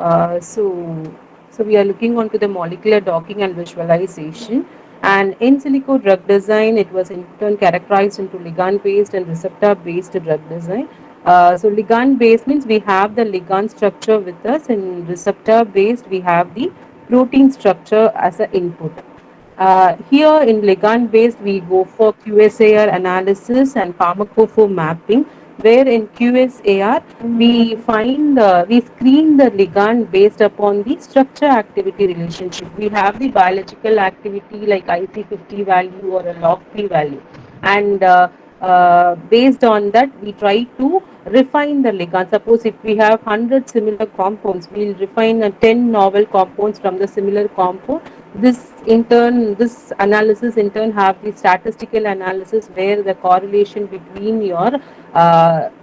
Uh, so, so we are looking onto the molecular docking and visualization. And in silico drug design, it was in turn characterized into ligand-based and receptor-based drug design. So ligand-based means we have the ligand structure with us, and receptor-based we have the protein structure as an input. Here in ligand based, we go for QSAR analysis and pharmacophore mapping, where in QSAR we screen the ligand based upon the structure activity relationship. We have the biological activity like IC50 value or a log P value, and based on that, we try to refine the ligand. Suppose if we have 100 similar compounds, we'll refine 10 novel compounds from the similar compound. This analysis in turn have the statistical analysis where the correlation between your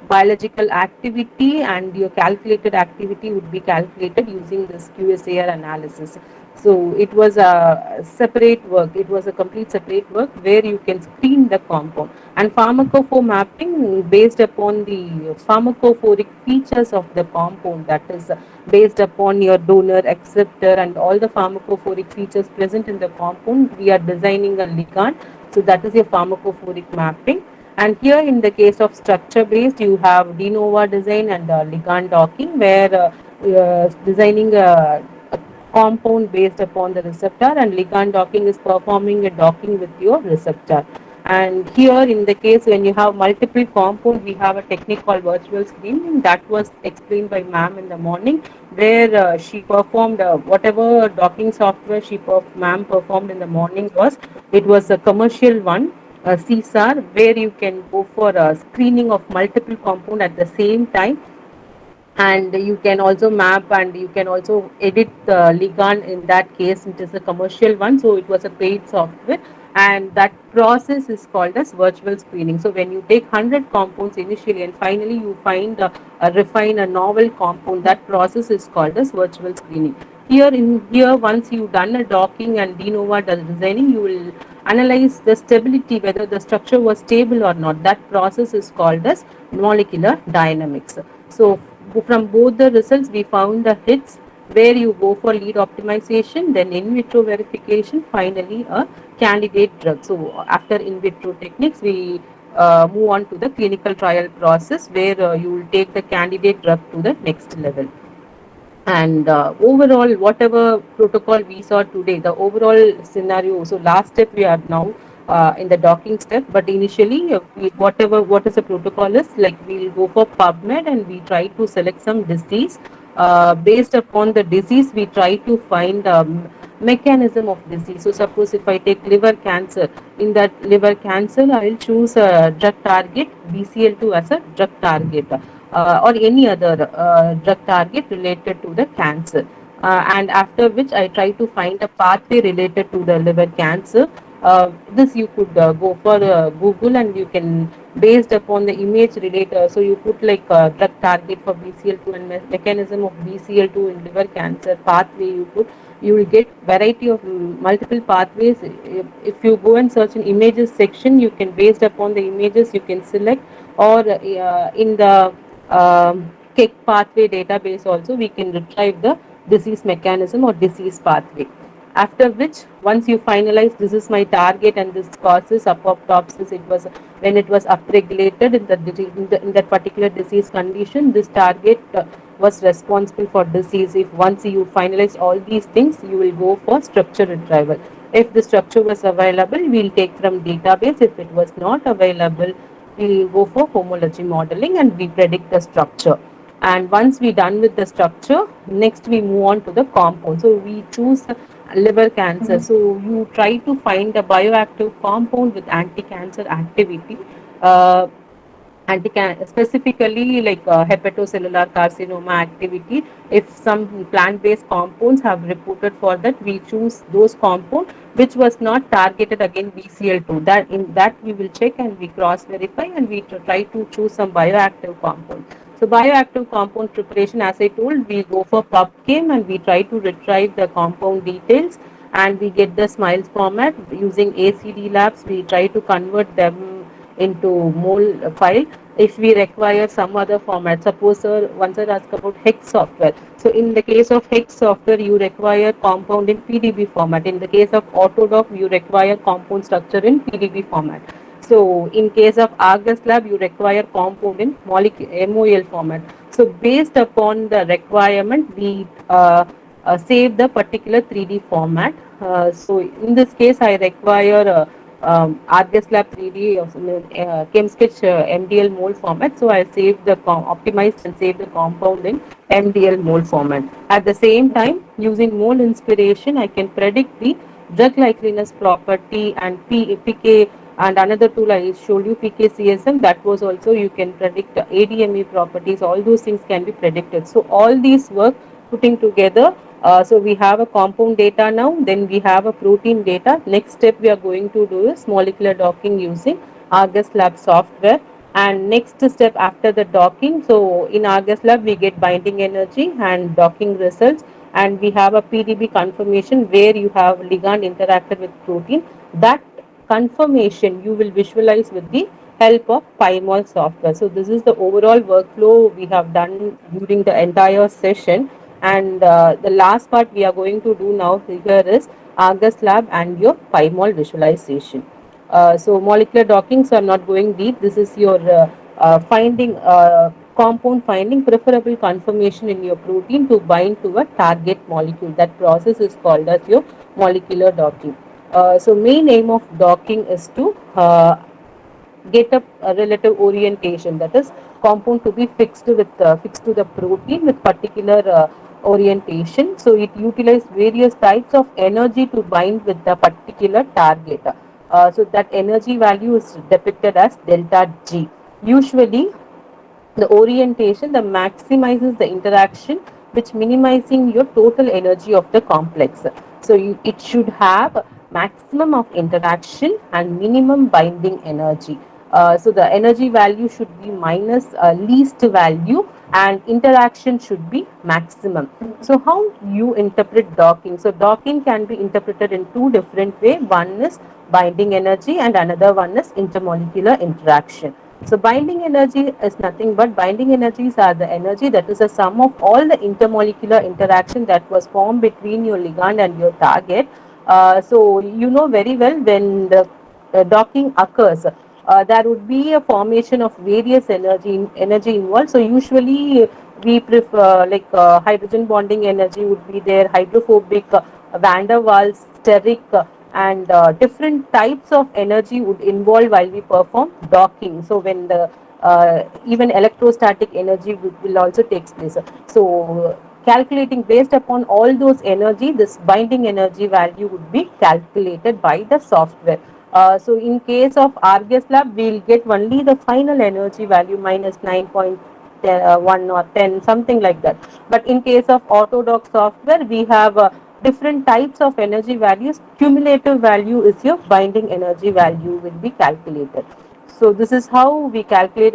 biological activity and your calculated activity would be calculated using this QSAR analysis. So it was a separate work. It was a complete separate work where you can screen the compound. And pharmacophore mapping based upon the pharmacophoric features of the compound, that is based upon your donor, acceptor, and all the pharmacophoric features present in the compound. We are designing a ligand. So that is your pharmacophoric mapping. And here in the case of structure based, you have de novo design and ligand docking, where designing a compound based upon the receptor, and ligand docking is performing a docking with your receptor. And here in the case when you have multiple compound, we have a technique called virtual screening that was explained by ma'am in the morning, where she performed whatever docking software ma'am performed in the morning was a commercial one, CSAR, where you can go for a screening of multiple compound at the same time, and you can also map and you can also edit the ligand. In that case it is a commercial one, so it was a paid software, and that process is called as virtual screening. So when you take 100 compounds initially and finally you find refine a novel compound, that process is called as virtual screening. Here once you've done a docking and de novo designing, you will analyze the stability, whether the structure was stable or not. That process is called as molecular dynamics. So from both the results, we found the hits where you go for lead optimization, then in vitro verification, finally a candidate drug. So after in vitro techniques, we move on to the clinical trial process where you will take the candidate drug to the next level. And overall, whatever protocol we saw today, the overall scenario, so last step we are now in the docking step, but initially what is the protocol is like, we'll go for PubMed and we try to select some disease. Based upon the disease, we try to find mechanism of disease. So suppose if I take liver cancer, in that liver cancer I will choose a drug target BCL2 as a drug target, or any other drug target related to the cancer. And after which I try to find a pathway related to the liver cancer. This you could go for Google, and you can, based upon the image related, so you put like drug target for BCL2 and mechanism of BCL2 in liver cancer pathway, you will get variety of multiple pathways. If you go and search in images section, you can, based upon the images you can select, or in the KEC pathway database also we can retrieve the disease mechanism or disease pathway. After which, once you finalize this is my target and this causes apoptosis, it was when it was upregulated in in that particular disease condition, this target was responsible for disease. If once you finalize all these things, you will go for structure retrieval. If the structure was available, we'll take from database. If it was not available, we go for homology modeling and we predict the structure. And once we done with the structure, next we move on to the compound. So we choose liver cancer. So you try to find a bioactive compound with anti-cancer activity. Uh, Specifically like hepatocellular carcinoma activity. If some plant-based compounds have reported for that, we choose those compound which was not targeted again BCL2. That in that we will check and we cross verify, and we try to choose some bioactive compound. So bioactive compound preparation, as I told, we go for PubChem and we try to retrieve the compound details, and we get the SMILES format using ACD labs. We try to convert them into mole file. if we require some other format. Suppose sir, once I asked about hex software. So in the case of hex software, you require compound in PDB format. In the case of Autodoc, you require compound structure in PDB format. So in case of Argus Lab, you require compound in MOL format. So based upon the requirement, we save the particular 3D format. So in this case, I require Argus Lab 3D ChemSketch MDL mold format. So I save the optimized and save the compound in MDL mold format. At the same time, using mold inspiration, I can predict the drug likeliness property and PK, and another tool I showed you, PKCSM, that was also you can predict ADME properties. All those things can be predicted. So all these work putting together. So we have a compound data now, then we have a protein data. Next step we are going to do is molecular docking using Argus Lab software. And next step after the docking, so in Argus Lab we get binding energy and docking results, and we have a PDB confirmation where you have ligand interacted with protein. That confirmation you will visualize with the help of PyMol software. So this is the overall workflow we have done during the entire session. And the last part we are going to do now here is Argus Lab and your PyMol visualization. So molecular docking, so I'm not going deep. This is your finding compound finding preferable conformation in your protein to bind to a target molecule. That process is called as your molecular docking. So main aim of docking is to get a relative orientation, that is compound to be fixed to the protein with particular orientation. So it utilizes various types of energy to bind with the particular target. So that energy value is depicted as delta G. Usually the orientation that maximizes the interaction, which minimizing your total energy of the complex. So it should have maximum of interaction and minimum binding energy. So the energy value should be minus least value, and interaction should be maximum. So how you interpret docking? So docking can be interpreted in two different ways. One is binding energy and another one is intermolecular interaction. So binding energy is nothing but binding energies are the energy that is a sum of all the intermolecular interaction that was formed between your ligand and your target. So you know very well when the docking occurs, there would be a formation of various energy involved. So usually we prefer like hydrogen bonding energy would be there, hydrophobic, van der Waals, steric, and different types of energy would involve while we perform docking. So when the even electrostatic energy will also takes place. So calculating based upon all those energy, this binding energy value would be calculated by the software. So in case of Argus Lab, we'll get only the final energy value minus 9.1 or 10, something like that. But in case of Autodoc software, we have different types of energy values. Cumulative value is your binding energy value will be calculated. So this is how we calculate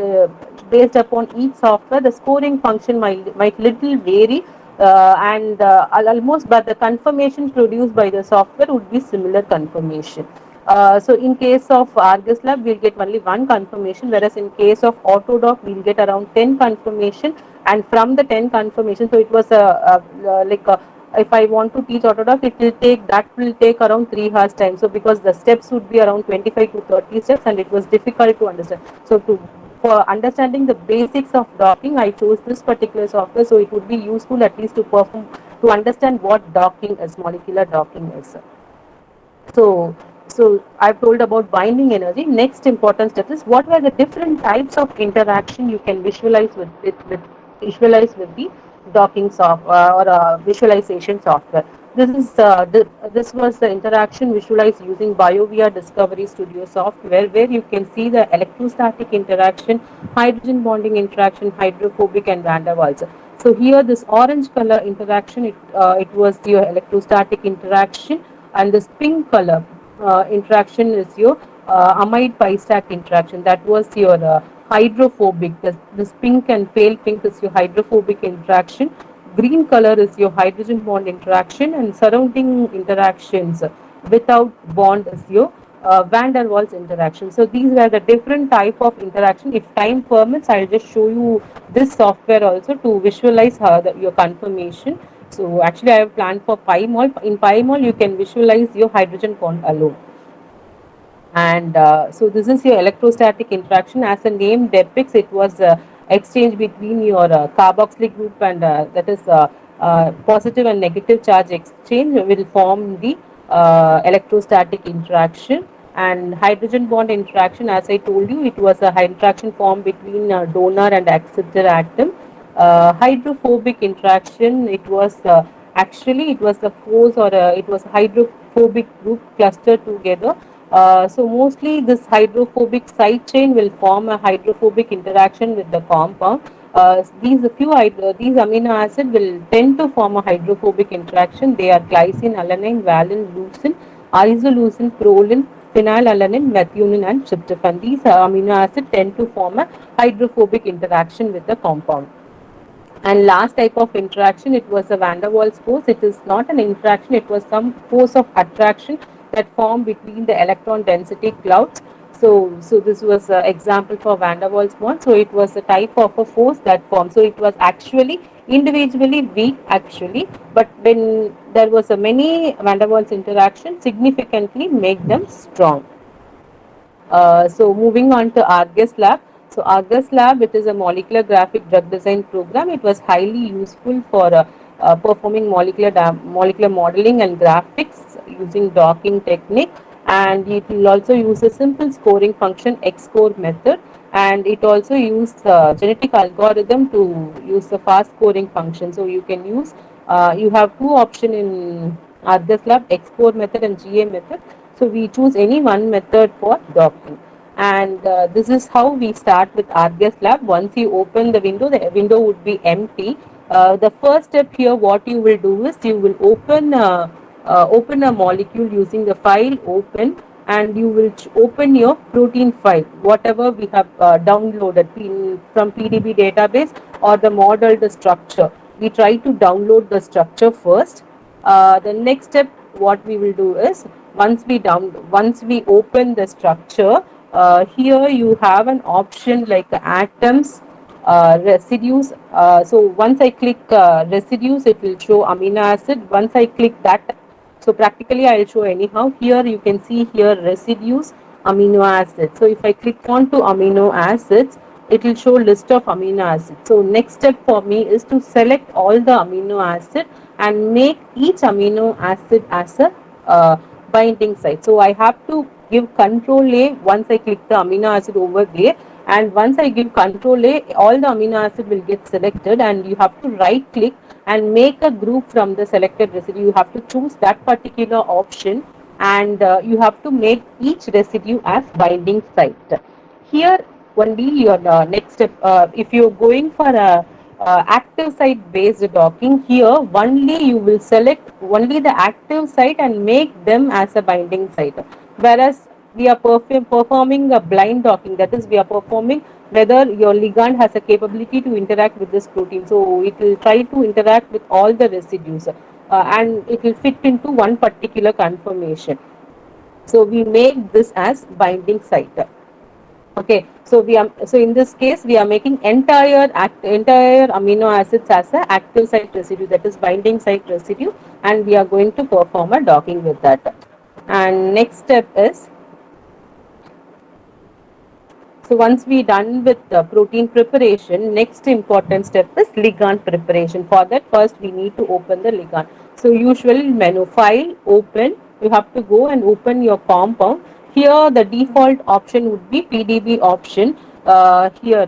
based upon each software. The scoring function might little vary, and almost, but the confirmation produced by the software would be similar confirmation. So in case of Argus Lab, we'll get only one confirmation, whereas in case of Autodoc, we'll get around 10 confirmation, and from the 10 confirmation, so it was like if I want to teach Autodoc, that will take around 3 hours time. So because the steps would be around 25 to 30 steps, and it was difficult to understand. So for understanding the basics of docking, I chose this particular software. So it would be useful at least to understand what docking is, molecular docking is. So, so I've told about binding energy. Next important step is what were the different types of interaction you can visualize with the docking software or visualization software. This was the interaction visualized using BioVia Discovery Studio software, where you can see the electrostatic interaction, hydrogen bonding interaction, hydrophobic, and van der Waals. So here, this orange color interaction, it was your electrostatic interaction, and this pink color interaction is your amide pi stack interaction. That was your hydrophobic. This pink and pale pink is your hydrophobic interaction. Green color is your hydrogen bond interaction, and surrounding interactions without bond is your van der Waals interaction. So these were the different type of interaction. If time permits, I'll just show you this software also to visualize your confirmation. So actually I have planned for PyMol. In PyMol you can visualize your hydrogen bond alone. And so this is your electrostatic interaction. As the name depicts, it was exchange between your carboxylic group, and that is positive and negative charge exchange will form the electrostatic interaction. And hydrogen bond interaction, as I told you, it was a interaction formed between donor and acceptor atom. Hydrophobic interaction, it was actually it was the force, or it was hydrophobic group clustered together. So mostly this hydrophobic side chain will form a hydrophobic interaction with the compound. These amino acid will tend to form a hydrophobic interaction. They are glycine, alanine, valine, leucine, isoleucine, proline, phenylalanine, methionine, and tryptophan. These amino acids tend to form a hydrophobic interaction with the compound. And last type of interaction, it was a van der Waals force. It is not an interaction, it was some force of attraction that formed between the electron density clouds. So this was an example for van der Waals bond. So it was a type of a force that formed. So it was actually individually weak actually, but when there was a many van der Waals interaction, significantly make them strong. So moving on to Argus Lab. So Argus Lab, it is a molecular graphic drug design program. It was highly useful for performing molecular modeling and graphics using docking technique, and it will also use a simple scoring function XScore method, and it also use genetic algorithm to use the fast scoring function. So you can use you have two option in Argus Lab: XScore method and GA method. So we choose any one method for docking. And this is how we start with Argus Lab. Once you open the window would be empty. The first step here, what you will do is you will open a molecule using the file open, and you will open your protein file, whatever we have downloaded from PDB database or the modeled structure. We try to download the structure first. The next step, what we will do is once we open the structure, here you have an option like atoms, residues. So once I click residues, it will show amino acid. Once I click that, so practically I'll show anyhow. Here you can see here residues, amino acids. So if I click on to amino acids, it will show list of amino acids. So next step for me is to select all the amino acid and make each amino acid as a binding site. So I have to give control A once I click the amino acid over there, and once I give control A, all the amino acid will get selected, and you have to right click and make a group from the selected residue. You have to choose that particular option, and you have to make each residue as binding site. Here only your next step, if you're going for a active site based docking, here only you will select only the active site and make them as a binding site, whereas we are performing a blind docking, that is we are performing whether your ligand has a capability to interact with this protein. So it will try to interact with all the residues, and it will fit into one particular conformation. So we make this as binding site. Okay, so in this case we are making entire amino acids as a active site residue, that is binding site residue, and we are going to perform a docking with that. And next step is, so once we done with the protein preparation, next important step is ligand preparation. For that, first we need to open the ligand. So usual menu, file, open, you have to go and open your compound. Here the default option would be PDB option. Here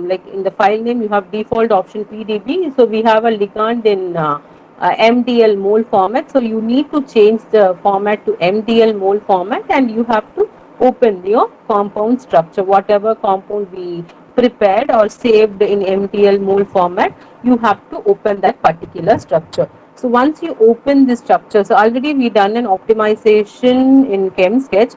like in the file name you have default option PDB. So we have a ligand in MDL mole format. So you need to change the format to MDL mole format, and you have to open your compound structure. Whatever compound we prepared or saved in MDL mole format, you have to open that particular structure. So once you open the structure, so already we done an optimization in ChemSketch.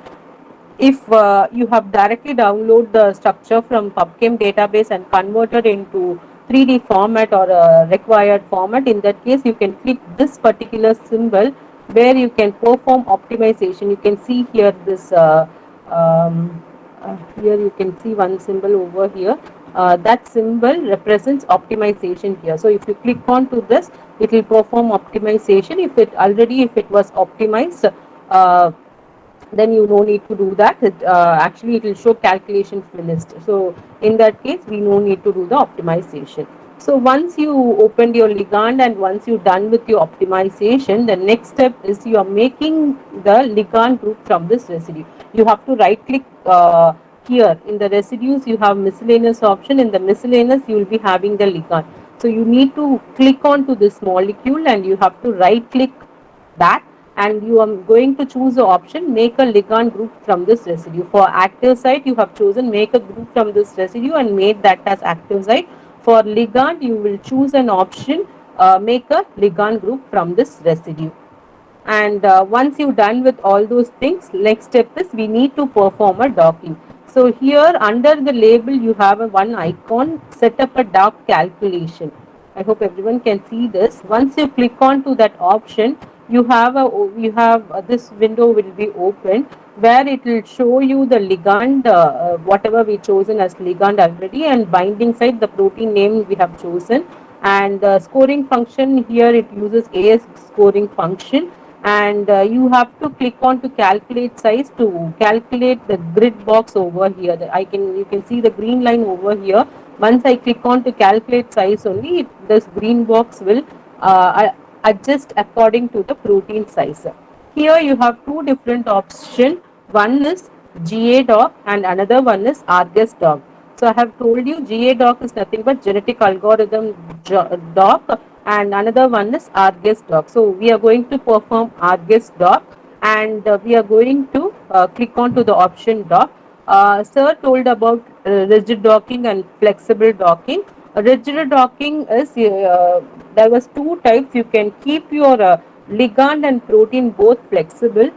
If you have directly download the structure from PubChem database and converted into 3D format or a required format, in that case you can click this particular symbol where you can perform optimization. You can see here this um, here you can see one symbol over here. That symbol represents optimization here. So if you click on to this, it will perform optimization. If it was optimized, then you no need to do that. Actually, it will show calculation finished. So in that case, we no need to do the optimization. So once you opened your ligand and once you're done with your optimization, the next step is you are making the ligand group from this residue. You have to right click here in the residues. You have miscellaneous option. In the miscellaneous, you will be having the ligand. So you need to click on to this molecule and you have to right click that, and you are going to choose the option make a ligand group from this residue. For active site, you have chosen make a group from this residue and made that as active site. For ligand, you will choose an option make a ligand group from this residue. And once you're done with all those things, next step is we need to perform a docking. So here under the label you have a one icon, set up a dock calculation. I hope everyone can see this. Once you click on to that option, you have this window will be open where it will show you the ligand, whatever we chosen as ligand already, and binding site, the protein name we have chosen, and the scoring function here it uses AS scoring function, and you have to click on to calculate size to calculate the grid box over here. You can see the green line over here. Once I click on to calculate size only, this green box will adjust according to the protein size. Here you have two different options. One is GA-doc and another one is RGES-doc. So I have told you GA-doc is nothing but genetic algorithm doc, and another one is RGES-doc. So we are going to perform RGES-doc, and we are going to click on to the option doc. Sir told about rigid docking and flexible docking. Rigid docking is there was two types. You can keep your ligand and protein both flexible.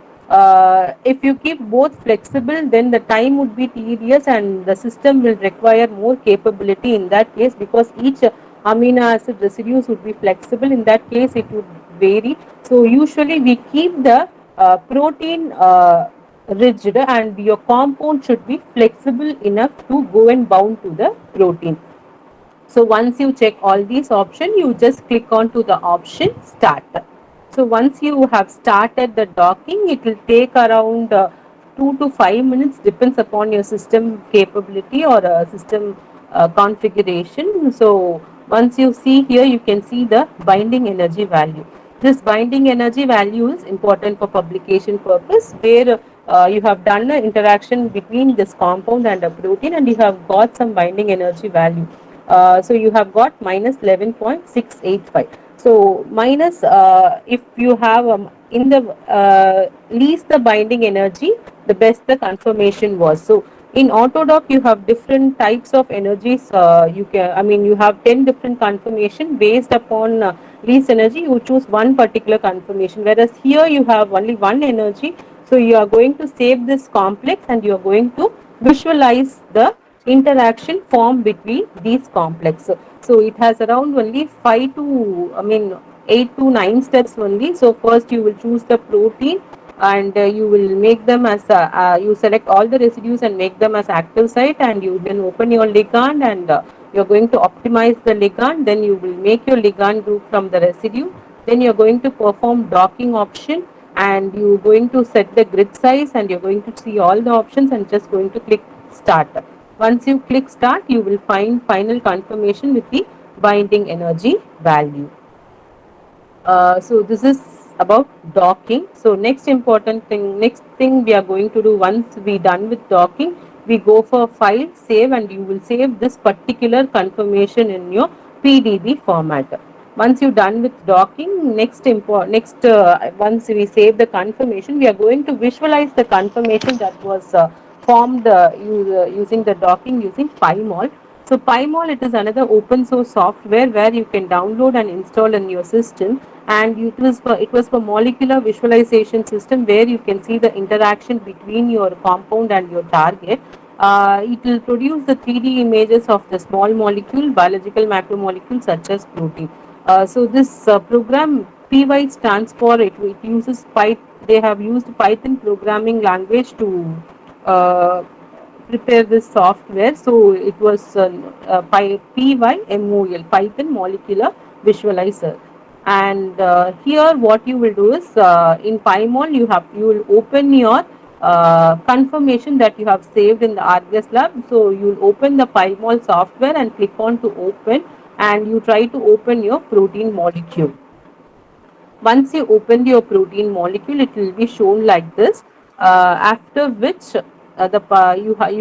If you keep both flexible, then the time would be tedious and the system will require more capability in that case, because each amino acid residues would be flexible. In that case, it would vary. So usually we keep the protein rigid, and your compound should be flexible enough to go and bound to the protein. So once you check all these options, you just click on to the option start. So once you have started the docking, it will take around 2 to 5 minutes, depends upon your system capability or system configuration. So once you see here, you can see the binding energy value. This binding energy value is important for publication purpose, where you have done an interaction between this compound and a protein and you have got some binding energy value. So you have got minus 11.685. So minus, if you have in the least the binding energy, the best the confirmation was. So in Autodoc, you have different types of energies. You have 10 different confirmation based upon least energy. You choose one particular confirmation, whereas here you have only one energy. So you are going to save this complex and you are going to visualize the interaction formed between these complexes. So it has around only 8 to 9 steps only. So first you will choose the protein, and you will make them as you select all the residues and make them as active site, and you then open your ligand, and you're going to optimize the ligand. Then you will make your ligand group from the residue. Then you're going to perform docking option, and you're going to set the grid size, and you're going to see all the options and just going to click start. Once you click start, you will find final confirmation with the binding energy value. So this is about docking. So next thing we are going to do, once we done with docking, we go for file, save, and you will save this particular confirmation in your PDB format. Once you're done with docking, once we save the confirmation, we are going to visualize the confirmation that was formed using the docking using PyMol. So PyMol, it is another open source software where you can download and install in your system, and it was for molecular visualization system where you can see the interaction between your compound and your target. It will produce the 3D images of the small molecule, biological macromolecules such as protein. So this program PY stands for it uses they have used Python programming language to uh, prepare this software. So it was PYMOL, Python Molecular Visualizer. And here what you will do is in PyMol you will open your confirmation that you have saved in the RGS lab. So you will open the PyMol software and click on to open, and you try to open your protein molecule. Once you open your protein molecule, it will be shown like this. After which, you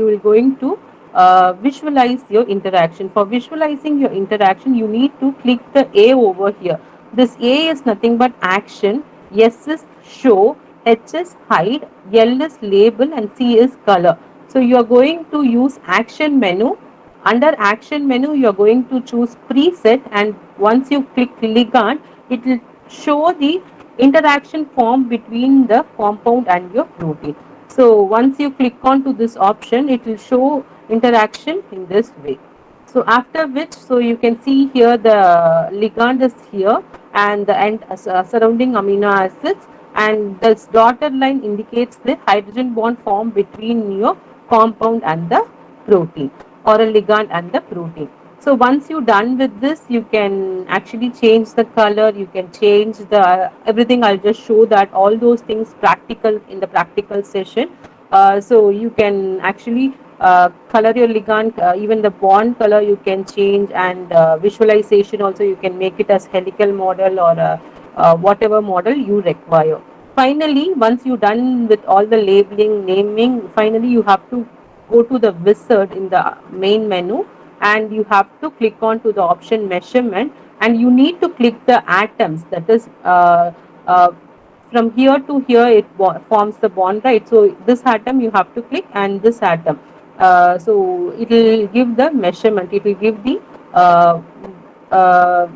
will going to visualize your interaction. For visualizing your interaction, you need to click the A over here. This A is nothing but action. S is show. H is hide. L is label, and C is color. So you are going to use action menu. Under action menu, you are going to choose preset, and once you click ligand, it will show the interaction form between the compound and your protein. So once you click on to this option, it will show interaction in this way. So after which, so you can see here the ligand is here, and the surrounding amino acids, and this dotted line indicates the hydrogen bond formed between your compound and the protein, or a ligand and the protein. So once you're done with this, you can actually change the color, you can change the everything. I'll just show that all those things practical in the practical session. So you can actually color your ligand, even the bond color you can change, and visualization also you can make it as helical model, or whatever model you require. Finally, once you're done with all the labeling, naming, finally you have to go to the wizard in the main menu, and you have to click on to the option measurement, and you need to click the atoms, that is from here to here it forms the bond, right? So this atom you have to click, and this atom, so it will give the measurement, it will give the uh, uh,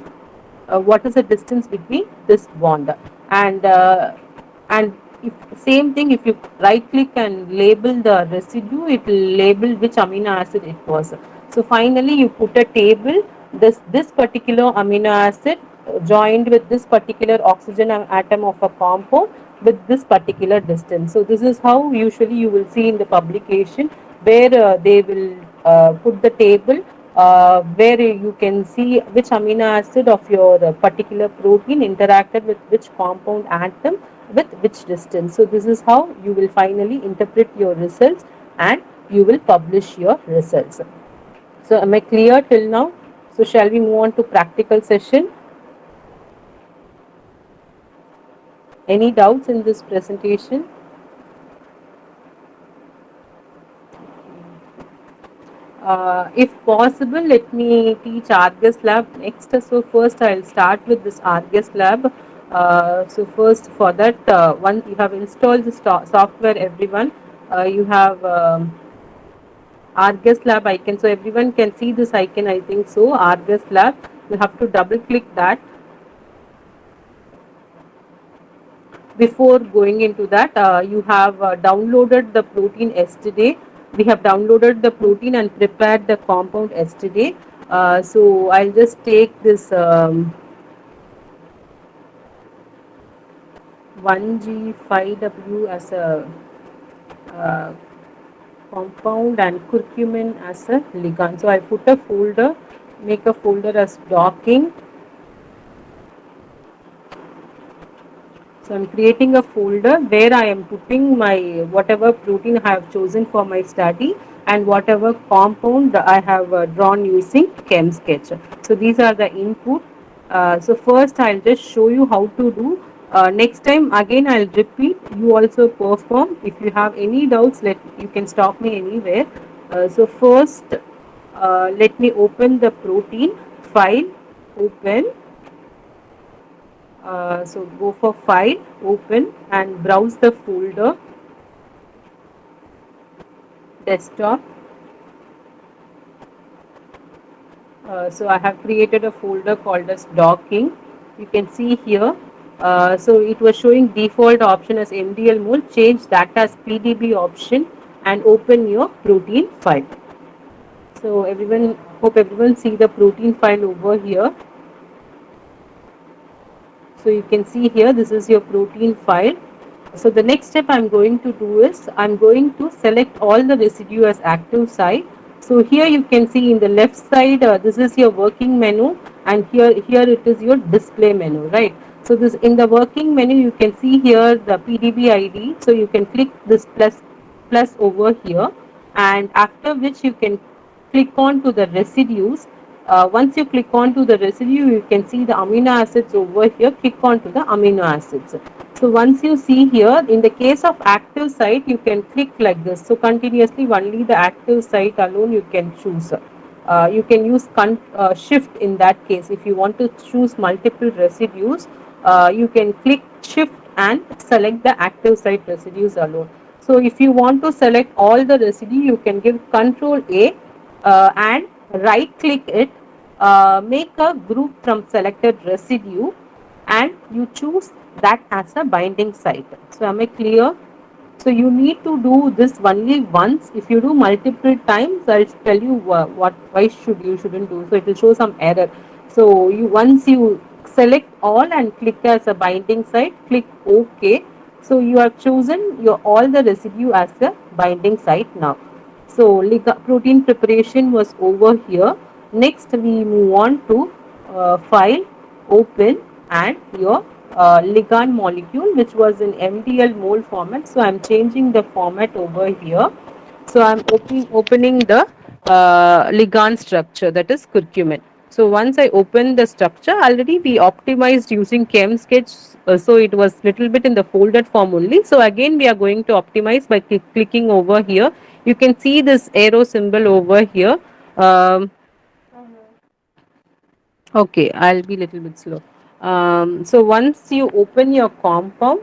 what is the distance between this bond. And uh, and if same thing, if you right click and label the residue, it will label which amino acid it was. So finally you put a table, this particular amino acid joined with this particular oxygen atom of a compound with this particular distance. So this is how usually you will see in the publication, where they will put the table, where you can see which amino acid of your particular protein interacted with which compound atom with which distance. So this is how you will finally interpret your results, and you will publish your results. So am I clear till now? So shall we move on to practical session? Any doubts in this presentation? If possible, let me teach Argus Lab next. So first I'll start with this Argus Lab. So first for that, once you have installed the software, everyone, you have Argus Lab icon. So everyone can see this icon, I think so, Argus Lab. You have to double click that. Before going into that, you have downloaded the protein yesterday. We have downloaded the protein and prepared the compound yesterday. So I'll just take this 1G5W as a uh, compound, and curcumin as a ligand. So I put a folder, make a folder as docking. So I'm creating a folder where I am putting my whatever protein I have chosen for my study, and whatever compound I have drawn using ChemSketch. So these are the input. So first I'll just show you how to do. Next time again I'll repeat. You also perform. If you have any doubts, you can stop me anywhere. So first, let me open the protein file. Open. So go for file, open, and browse the folder, desktop. So I have created a folder called as docking. You can see here. So it was showing default option as MDL mole. Change that as PDB option, and open your protein file. So hope everyone see the protein file over here. So you can see here, this is your protein file. So the next step I'm going to do is I'm going to select all the residue as active site. So here you can see in the left side, this is your working menu, and here it is your display menu, right? So this in the working menu you can see here the PDB ID. So you can click this plus over here, and after which you can click on to the residues. Once you click on to the residue, you can see the amino acids over here. Click on to the amino acids. So once you see here, in the case of active site, you can click like this. So continuously only the active site alone you can choose. You can use shift in that case. If you want to choose multiple residues, you can click shift and select the active site residues alone. So if you want to select all the residue, you can give Control A and right click it, make a group from selected residue, and you choose that as a binding site. So am I clear? So you need to do this only once. If you do multiple times, I'll tell you what why you shouldn't do. So it will show some error. So you once you select all and click as a binding site, click OK. So you have chosen your all the residue as a binding site now. So protein preparation was over here. Next we move on to file, open, and your ligand molecule, which was in MDL mole format. So I'm changing the format over here. So I'm opening the ligand structure, that is curcumin. So once I open the structure, already we optimized using ChemSketch, so it was little bit in the folded form only. So again we are going to optimize by clicking over here. You can see this arrow symbol over here. Um, Okay, I'll be a little bit slow. So once you open your compound,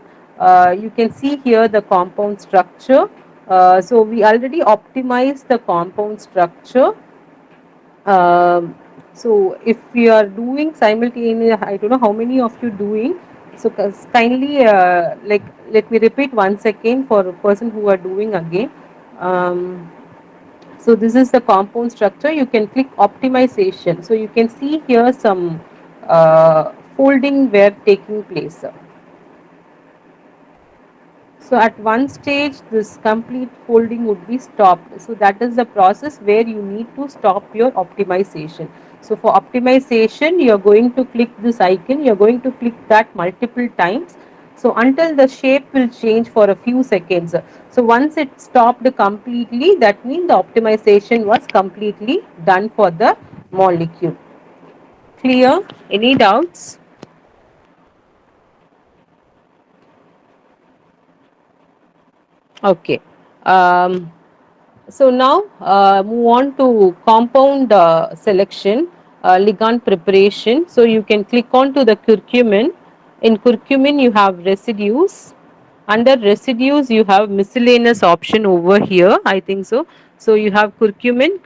you can see here the compound structure. So we already optimized the compound structure. Um, so if you are doing simultaneous, I don't know how many of you doing. So kindly, like, let me repeat once again for a person who are doing again. Um, so this is the compound structure. You can click optimization. So you can see here some folding were taking place. So at one stage, this complete folding would be stopped. So that is the process where you need to stop your optimization. So for optimization, you're going to click this icon. You're going to click that multiple times. So until the shape will change for a few seconds. So once it stopped completely, that means the optimization was completely done for the molecule. Clear? Any doubts? Okay. Um, So now move on to compound selection, ligand preparation. So you can click on to the curcumin. In curcumin you have residues. Under residues you have miscellaneous option over here, I think so. So you have curcumin.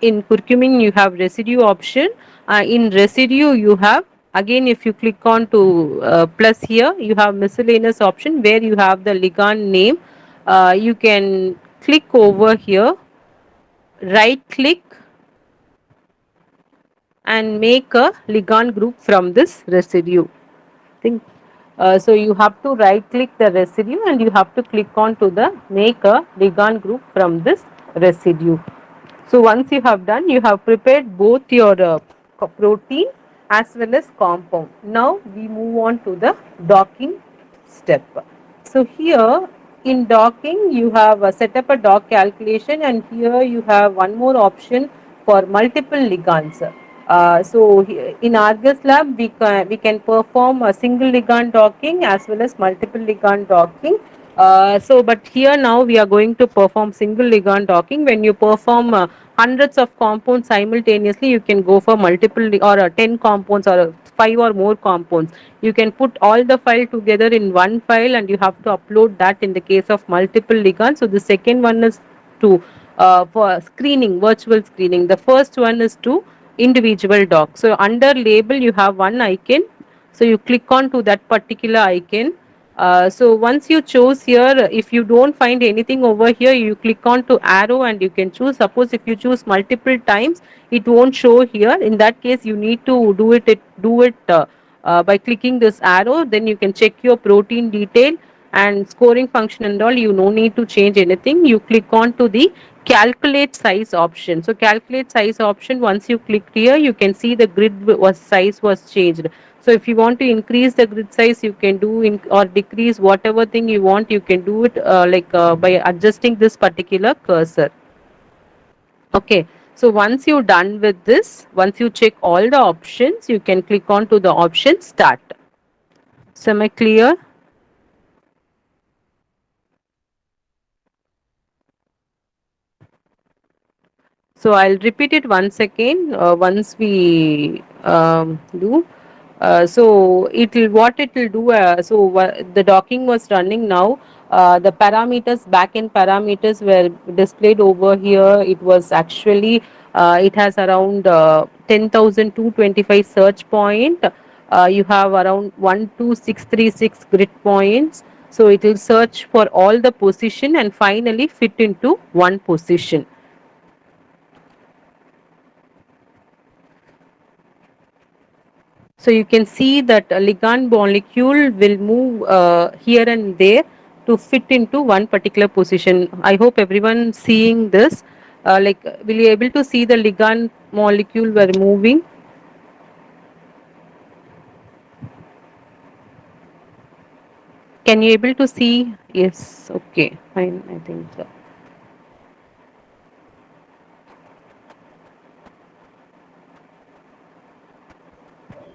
In curcumin you have residue option. In residue you have, again if you click on to plus here, you have miscellaneous option where you have the ligand name. You can click over here, right click, and make a ligand group from this residue. Think so you have to right click the residue and you have to click on to the make a ligand group from this residue. So once you have done, you have prepared both your protein as well as compound. Now we move on to the docking step. So here in docking you have set up a dock calculation, and here you have one more option for multiple ligands. In Argus lab we can perform a single ligand docking as well as multiple ligand docking. But here now we are going to perform single ligand docking. When you perform hundreds of compounds simultaneously, you can go for multiple or 10 compounds or 5 or more compounds. You can put all the file together in one file and you have to upload that in the case of multiple ligands. So the second one is to for screening, virtual screening. The first one is to individual doc. So under label you have one icon. So you click on to that particular icon. So once you choose here, if you don't find anything over here, you click on to arrow and you can choose. Suppose if you choose multiple times, it won't show here. In that case, you need to do it by clicking this arrow, then you can check your protein detail and scoring function and all. You no need to change anything. You click on to the calculate size option. So calculate size option, once you click here, you can see the grid was size was changed. So if you want to increase the grid size, you can do in, or decrease whatever thing you want, you can do it by adjusting this particular cursor. Okay, so once you're done with this, once you check all the options, you can click on to the option start. Semi clear? So I'll repeat it once again. Once we do, so it will what it will do. The docking was running now. The parameters, backend parameters were displayed over here. It was actually it has around 10,225 search point. You have around 12636 grid points. So it will search for all the position and finally fit into one position. So you can see that a ligand molecule will move here and there to fit into one particular position. I hope everyone seeing this. Will you able to see the ligand molecule were moving? Can you able to see? Yes. Okay. Fine. I think so.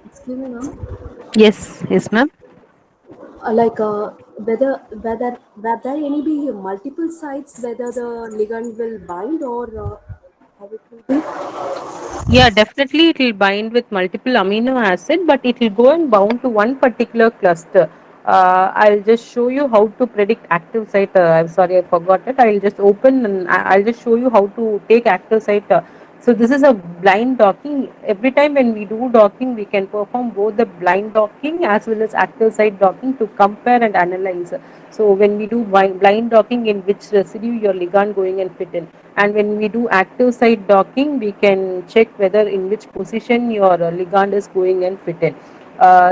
Excuse me, ma'am. Yes. Yes, ma'am. Like whether were there any be multiple sites whether the ligand will bind or how it will be? Yeah, definitely it will bind with multiple amino acid, but it will go and bound to one particular cluster. I'll just show you how to predict active site. I'm sorry, I forgot it. I'll just open and I'll just show you how to take active site. So this is a blind docking. Every time when we do docking, we can perform both the blind docking as well as active site docking to compare and analyze. So when we do blind docking, in which residue your ligand going and fit in, and when we do active site docking, we can check whether in which position your ligand is going and fit in.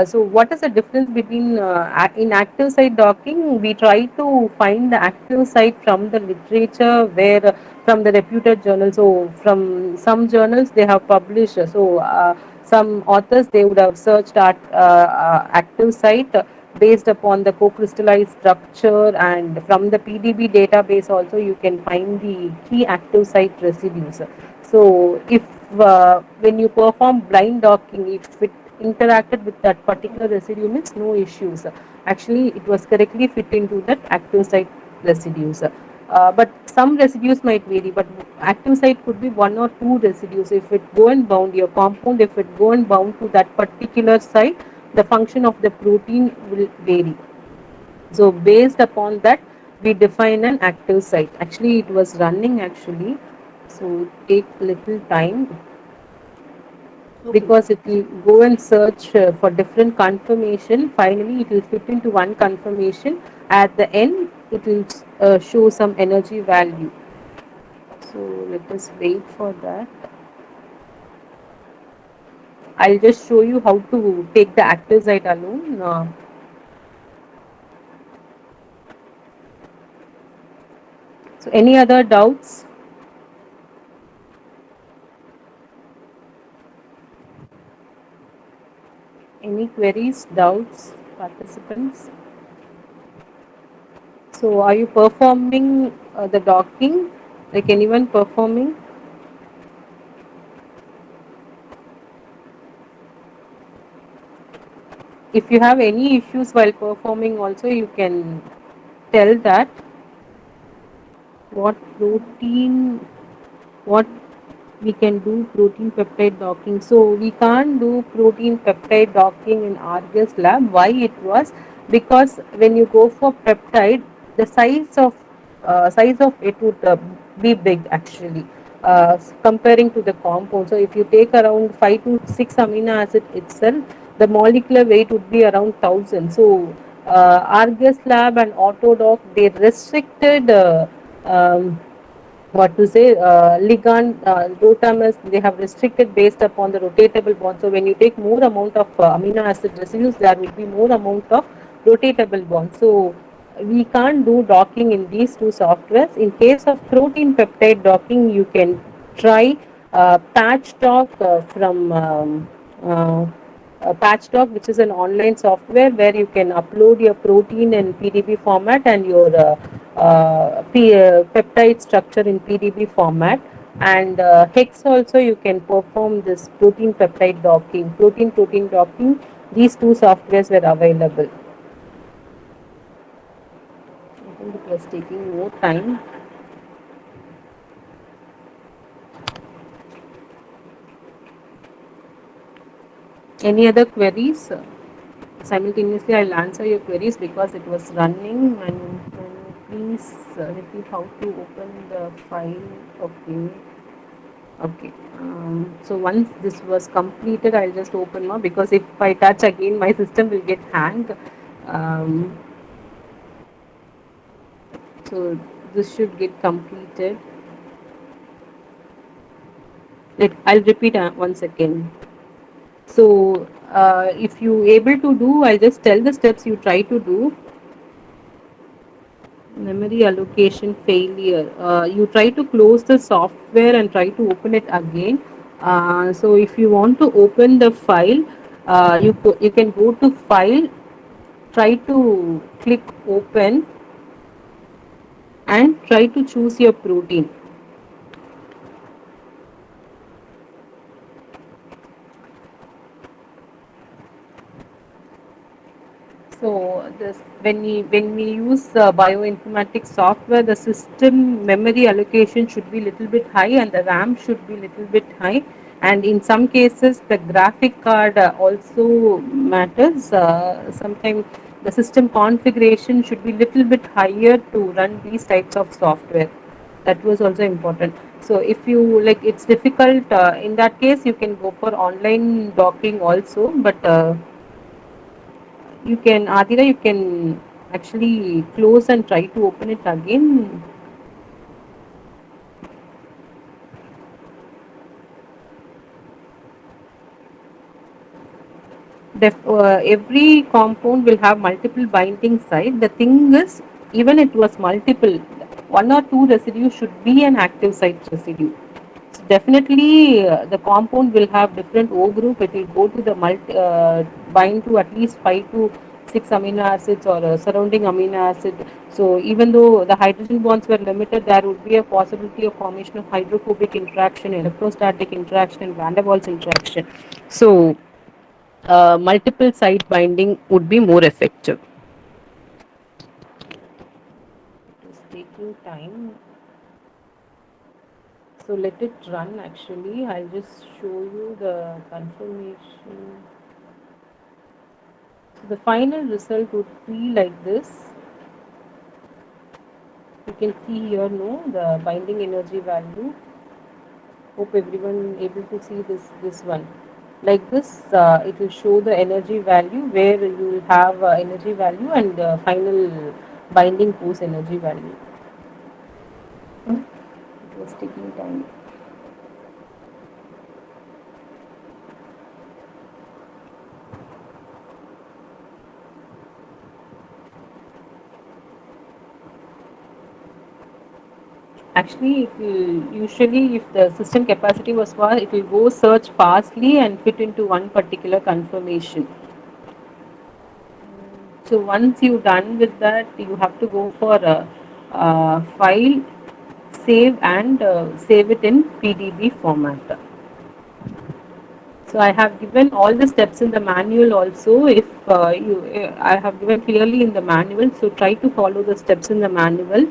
So what is the difference between in active site docking? We try to find the active site from the literature where from the reputed journals. So from some journals they have published. Some authors they would have searched at active site based upon the co-crystallized structure, and from the PDB database also you can find the key active site residues. So if when you perform blind docking, if it interacted with that particular residue means no issues. Actually it was correctly fit into that active site residues. But some residues might vary, but active site could be one or two residues. If it go and bound your compound, if it go and bound to that particular site, the function of the protein will vary. So based upon that, we define an active site. Actually, it was running actually, so take little time Okay. because it will go and search for different confirmation. Finally, it will fit into one confirmation. At the end, it will show some energy value. So let us wait for that. I'll just show you how to take the active site alone. So any other doubts? Any queries, doubts, participants? So are you performing the docking? Like anyone performing? If you have any issues while performing also, you can tell that. What protein, what we can do protein peptide docking. So we can't do protein peptide docking in Argus lab. Why it was? Because when you go for peptide, the size of it would be big actually. Comparing to the compound. So if you take around 5 to 6 amino acid itself, the molecular weight would be around 1000. So Argus lab and Autodoc, they restricted um, what to say, ligand rotamers, they have restricted based upon the rotatable bond. So when you take more amount of amino acid residues, there will be more amount of rotatable bond. So we can't do docking in these two softwares. In case of protein peptide docking, you can try patch dock from uh, Patchdock, which is an online software where you can upload your protein in PDB format and your peptide structure in PDB format. And Hex also you can perform this protein peptide docking, protein docking. These two softwares were available. I think it was taking more time. Any other queries? Simultaneously, I'll answer your queries because it was running. And please repeat how to open the file. Okay. Okay. So once this was completed, I'll just open now because if I touch again, my system will get hanged. Um, so this should get completed. I'll repeat once again. So if you able to do, I'll just tell the steps you try to do. Memory allocation failure. You try to close the software and try to open it again. So if you want to open the file, you can go to file, try to click open and try to choose your protein. So this when we use bioinformatics software, the system memory allocation should be little bit high and the RAM should be little bit high. And in some cases, the graphic card also matters. Sometimes the system configuration should be little bit higher to run these types of software. That was also important. So if you like, it's difficult. In that case, you can go for online docking also, but you can, Adira, you can actually close and try to open it again. Every compound will have multiple binding site. The thing is, even it was multiple, one or two residue should be an active site residue. So definitely, the compound will have different O group. It will go to the bind to at least 5 to 6 amino acids or surrounding amino acid. So even though the hydrogen bonds were limited, there would be a possibility of formation of hydrophobic interaction, electrostatic interaction, and van der Waals interaction. So multiple site binding would be more effective. It's taking time. So let it run actually. I'll just show you the confirmation. So the final result would be like this. You can see here, no, the binding energy value. Hope everyone able to see this one. Like this, it will show the energy value where you will have energy value and final binding pose energy value. It was taking time. Actually, it will usually, if the system capacity was fast, it will go search fastly and fit into one particular confirmation. So once you're done with that, you have to go for a file, save and save it in PDB format. So I have given all the steps in the manual also. If I have given clearly in the manual. So try to follow the steps in the manual.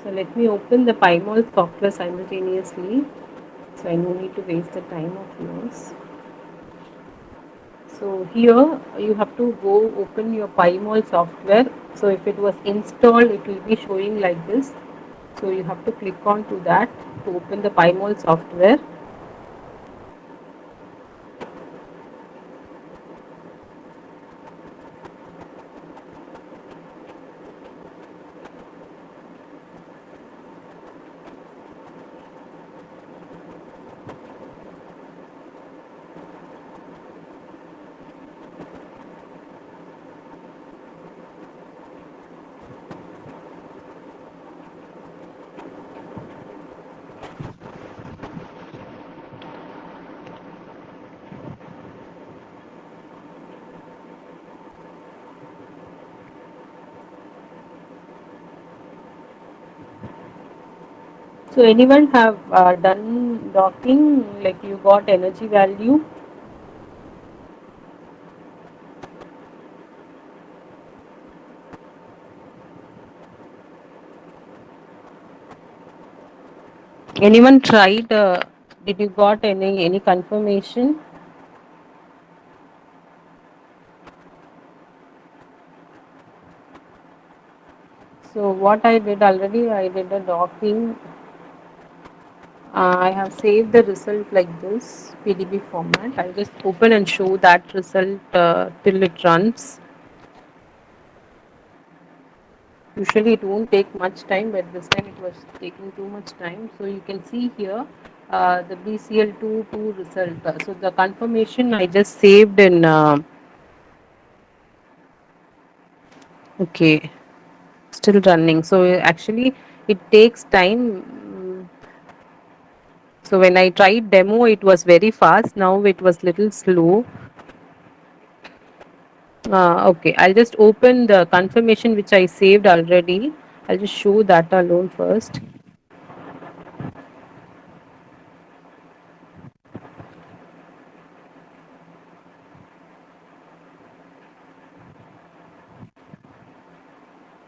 So let me open the PyMol software simultaneously. So I no need to waste the time of yours. So here you have to go open your PyMol software. So if it was installed, it will be showing like this. So you have to click on to that to open the PyMol software. So anyone have done docking, like you got energy value? Anyone tried? Did you got any confirmation? So what I did already, I did a docking. I have saved the result like this PDB format. I'll just open and show that result till it runs. Usually it won't take much time, but this time it was taking too much time. So you can see here the BCL2 result. So the confirmation I just saved in, okay, still running. So actually it takes time. So when I tried demo, it was very fast. Now it was little slow. Okay, I'll just open the confirmation which I saved already. I'll just show that alone first.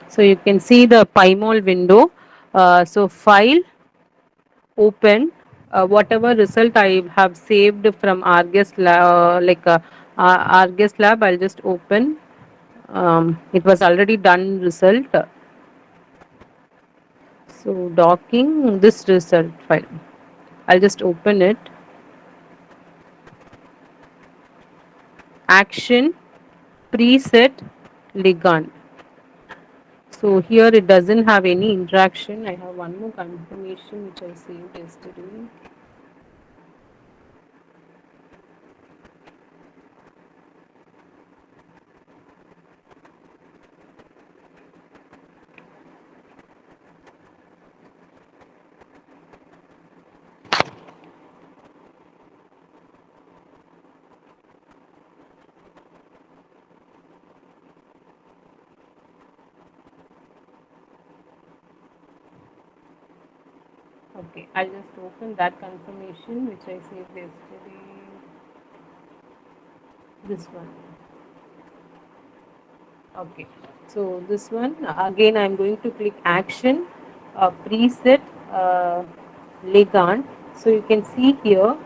So you can see the PyMol window. So file, open, whatever result I have saved from Argus lab, Argus lab, I'll just open. It was already done result. So docking this result file. I'll just open it. Action, preset, ligand. So here it doesn't have any interaction. I have one more confirmation which I saved yesterday. Okay, I'll just open that confirmation which I saved yesterday. This one. Okay, so this one again I'm going to click action, preset, ligand. So you can see here,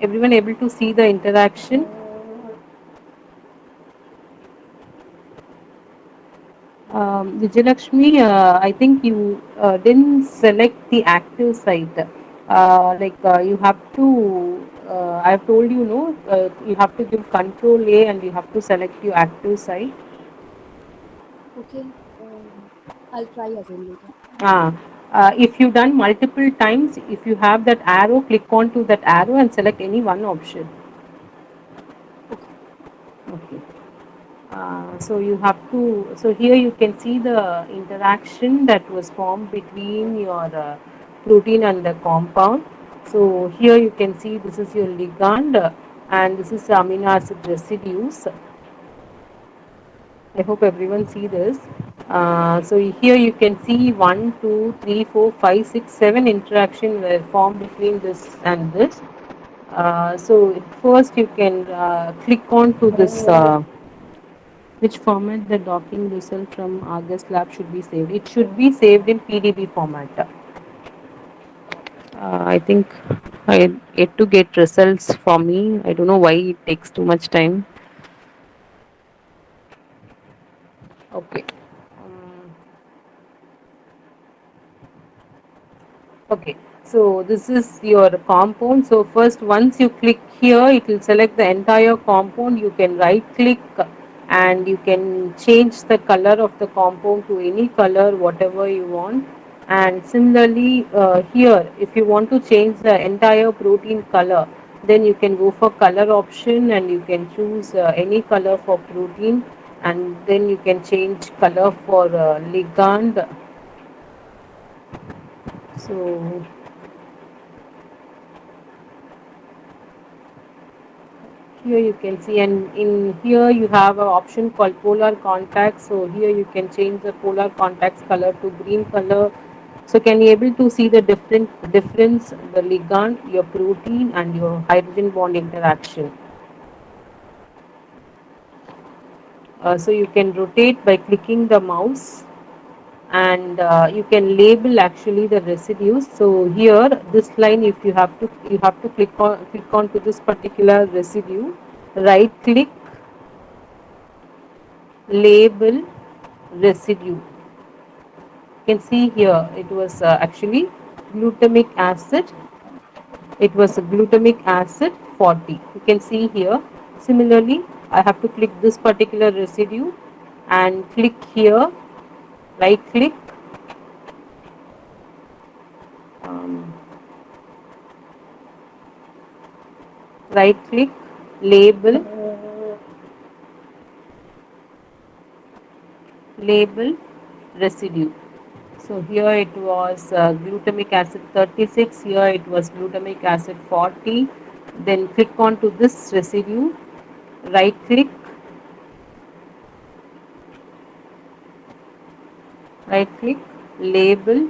everyone able to see the interaction. Vijayalakshmi, I think you didn't select the active site. You have to, I've told you, no, you have to give control A and you have to select your active site. Okay, I'll try again later. Ah, if you've done multiple times, if you have that arrow, click on to that arrow and select any one option. Okay. Okay. So you have to, so here you can see the interaction that was formed between your protein and the compound. So here you can see this is your ligand and this is amino acid residues. I hope everyone see this. So here you can see 1, 2, 3, 4, 5, 6, 7 interaction were formed between this and this. So first you can click on to this which format the docking result from Argus lab should be saved. It should be saved in PDB format. I think I yet to get results for me. I don't know why it takes too much time. Okay. Um, Okay, so this is your compound. So first, once you click here, it will select the entire compound. You can right click and you can change the color of the compound to any color, whatever you want. And similarly, here, if you want to change the entire protein color, then you can go for color option and you can choose any color for protein, and then you can change color for ligand. So here you can see, and in here you have an option called polar contacts. So here you can change the polar contacts color to green color. So can you able to see the different difference, the ligand, your protein, and your hydrogen bond interaction? So you can rotate by clicking the mouse, and you can label actually the residues. So here, this line, if you have to click on to this particular residue, right click, label residue. You can see here it was actually glutamic acid. It was glutamic acid 40. You can see here. Similarly, I have to click this particular residue and click here, right click, um, right click, label, label residue. So here it was glutamic acid 36, here it was glutamic acid 40. Then click on to this residue, right click, label,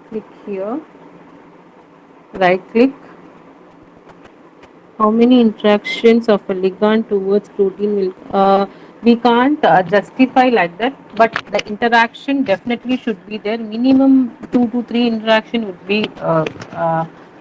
click here, right click. How many interactions of a ligand towards protein will we can't justify like that, but the interaction definitely should be there. Minimum 2 to 3 interaction would be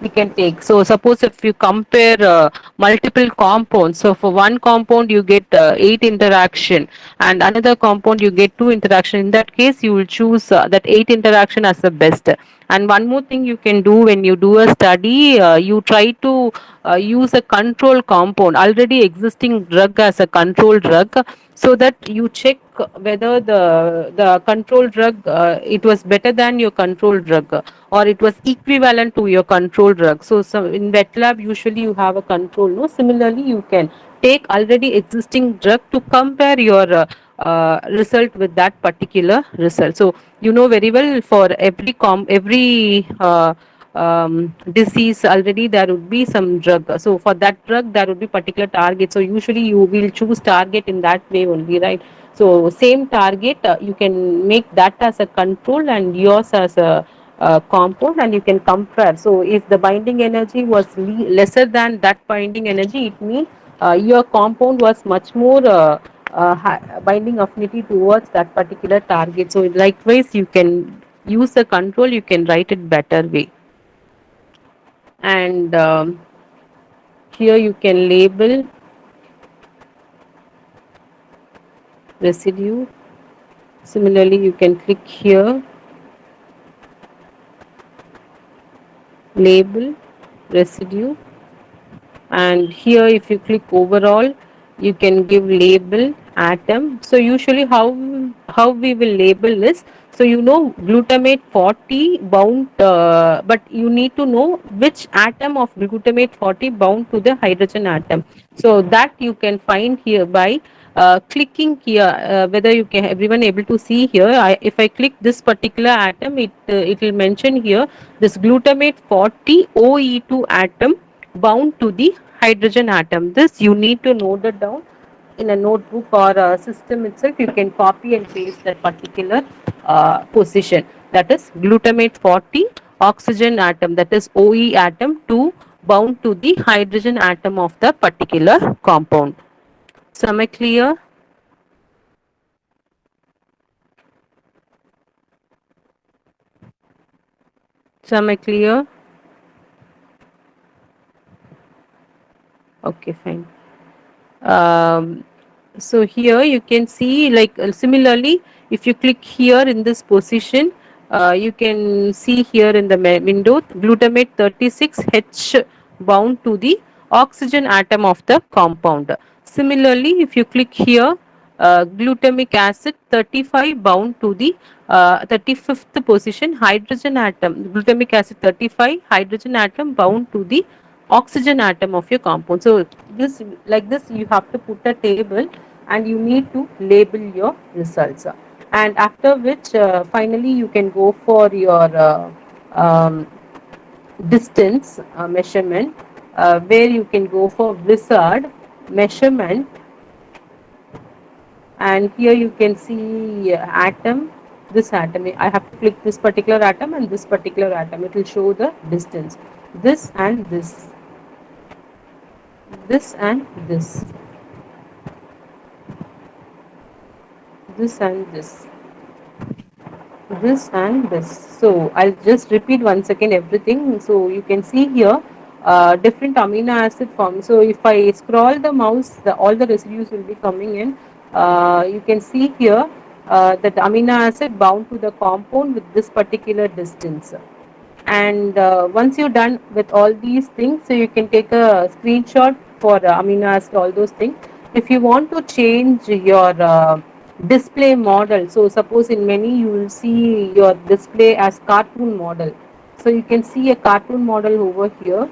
we can take. So suppose if you compare multiple compounds, so for one compound you get 8 interaction, and another compound you get 2 interaction. In that case, you will choose that 8 interaction as the best. And one more thing you can do when you do a study, you try to use a control compound, already existing drug as a control drug, so that you check whether the control drug it was better than your control drug, or it was equivalent to your control drug. So in wet lab usually you have a control, no? Similarly, you can take already existing drug to compare your result with that particular result. So you know very well, for every disease already there would be some drug. So for that drug there would be particular target. So usually you will choose target in that way only, right? So same target, you can make that as a control and yours as a compound, and you can compare. So if the binding energy was lesser than that binding energy, it means your compound was much more binding affinity towards that particular target. So likewise, you can use the control, you can write it better way. And here you can label residue. Similarly, you can click here, label residue, and here if you click overall, you can give label atom. So usually how we will label this, so you know glutamate 40 bound, but you need to know which atom of glutamate 40 bound to the hydrogen atom. So that you can find here by clicking here, whether you can everyone able to see here. If I click this particular atom, it will mention here this glutamate 40 OE2 atom bound to the hydrogen atom. This you need to note it down in a notebook or a system itself. You can copy and paste that particular position. That is glutamate 40 oxygen atom, that is OE atom, to bound to the hydrogen atom of the particular compound. So am I clear? So am I clear? Okay, fine. Um, so here you can see, like similarly, if you click here in this position, you can see here in the window glutamate 36H bound to the oxygen atom of the compound. Similarly, if you click here, glutamic acid 35 bound to the 35th position hydrogen atom, glutamic acid 35 hydrogen atom bound to the oxygen atom of your compound. So this, like this, you have to put a table and you need to label your results. And after which, finally, you can go for your distance measurement, where you can go for wizard measurement and here you can see atom. This atom, I have to click this particular atom and this particular atom, it will show the distance, this and this and this and this and this. So I'll just repeat once again everything. So you can see here different amino acid forms. So if I scroll the mouse, all the residues will be coming in. You can see here that the amino acid bound to the compound with this particular distance. And once you're done with all these things, so you can take a screenshot for amino acid, all those things. If you want to change your display model, so suppose in many you will see your display as cartoon model, so you can see a cartoon model over here,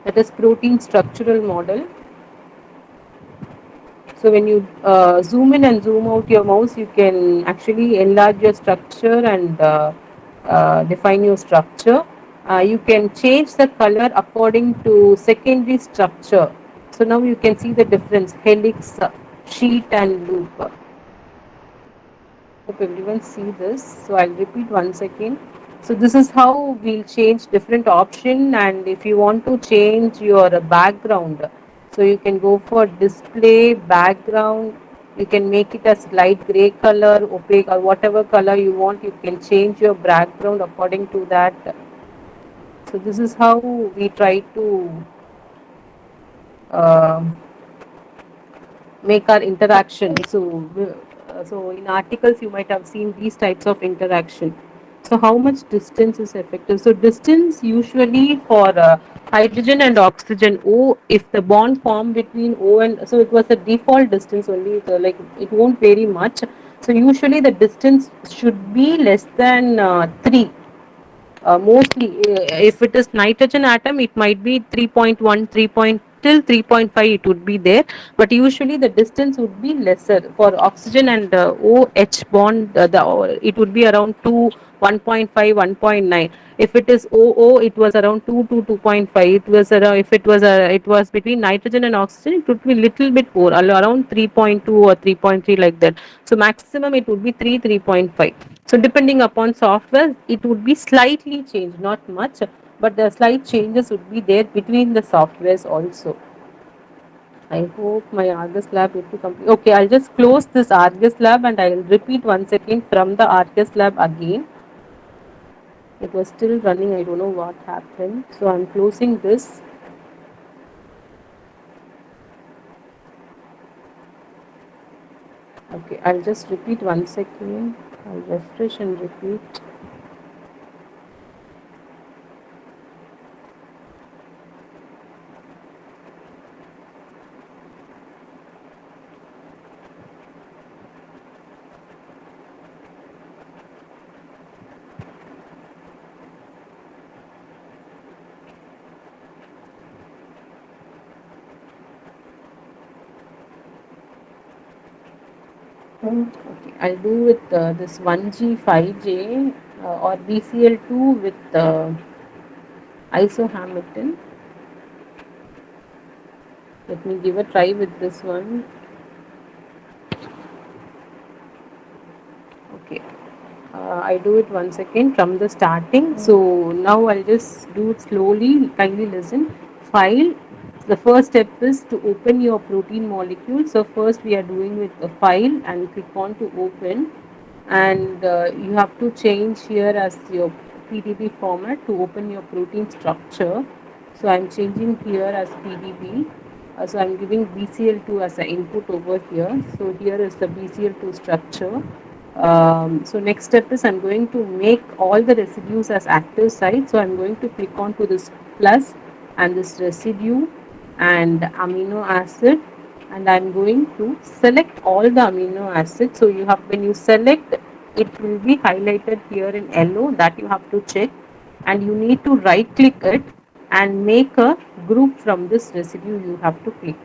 that is protein structural model. So when you zoom in and zoom out your mouse, you can actually enlarge your structure and define your structure. You can change the color according to secondary structure. So now you can see the difference: helix, sheet, and loop. Hope everyone see this. So I'll repeat once again. So this is how we'll change different option, and if you want to change your background, so you can go for display background. You can make it as light gray color, opaque, or whatever color you want. You can change your background according to that. So this is how we try to uh, make our interaction. So in articles you might have seen these types of interaction. So how much distance is effective? So distance usually for hydrogen and oxygen, O, if the bond formed between O and, so it was a default distance only, so like it won't vary much. So usually the distance should be less than 3. Mostly if it is nitrogen atom, it might be 3.1, 3 point till 3.5 it would be there, but usually the distance would be lesser. For oxygen and OH bond, it would be around 2, 1.5, 1.9. If it is OO, it was around 2 to 2.5. It was around, if it was between nitrogen and oxygen, it would be little bit more, around 3.2 or 3.3, like that. So maximum it would be 3, 3.5. So depending upon software, it would be slightly changed, not much, but the slight changes would be there between the softwares also. I hope my Argus lab will be complete. Okay, I'll just close this Argus lab and I'll repeat once again from the Argus lab again. It was still running, I don't know what happened. So I'm closing this. Okay, I'll just repeat once again. I'll refresh and repeat. Okay, I'll do with this 1G, 5J or BCl2 with isohamilton. Let me give a try with this one. Okay, I do it once again from the starting. So now I'll just do it slowly. Kindly listen. File. The first step is to open your protein molecule. So first we are doing with the file and click on to open, and you have to change here as your PDB format to open your protein structure. So I'm changing here as PDB. So I'm giving BCl2 as an input over here. So here is the BCl2 structure. So next step is I'm going to make all the residues as active site. So I'm going to click on to this plus and this residue and amino acid, and I'm going to select all the amino acids. So you have, when you select, it will be highlighted here in yellow, that you have to check, and you need to right click it and make a group from this residue. You have to click.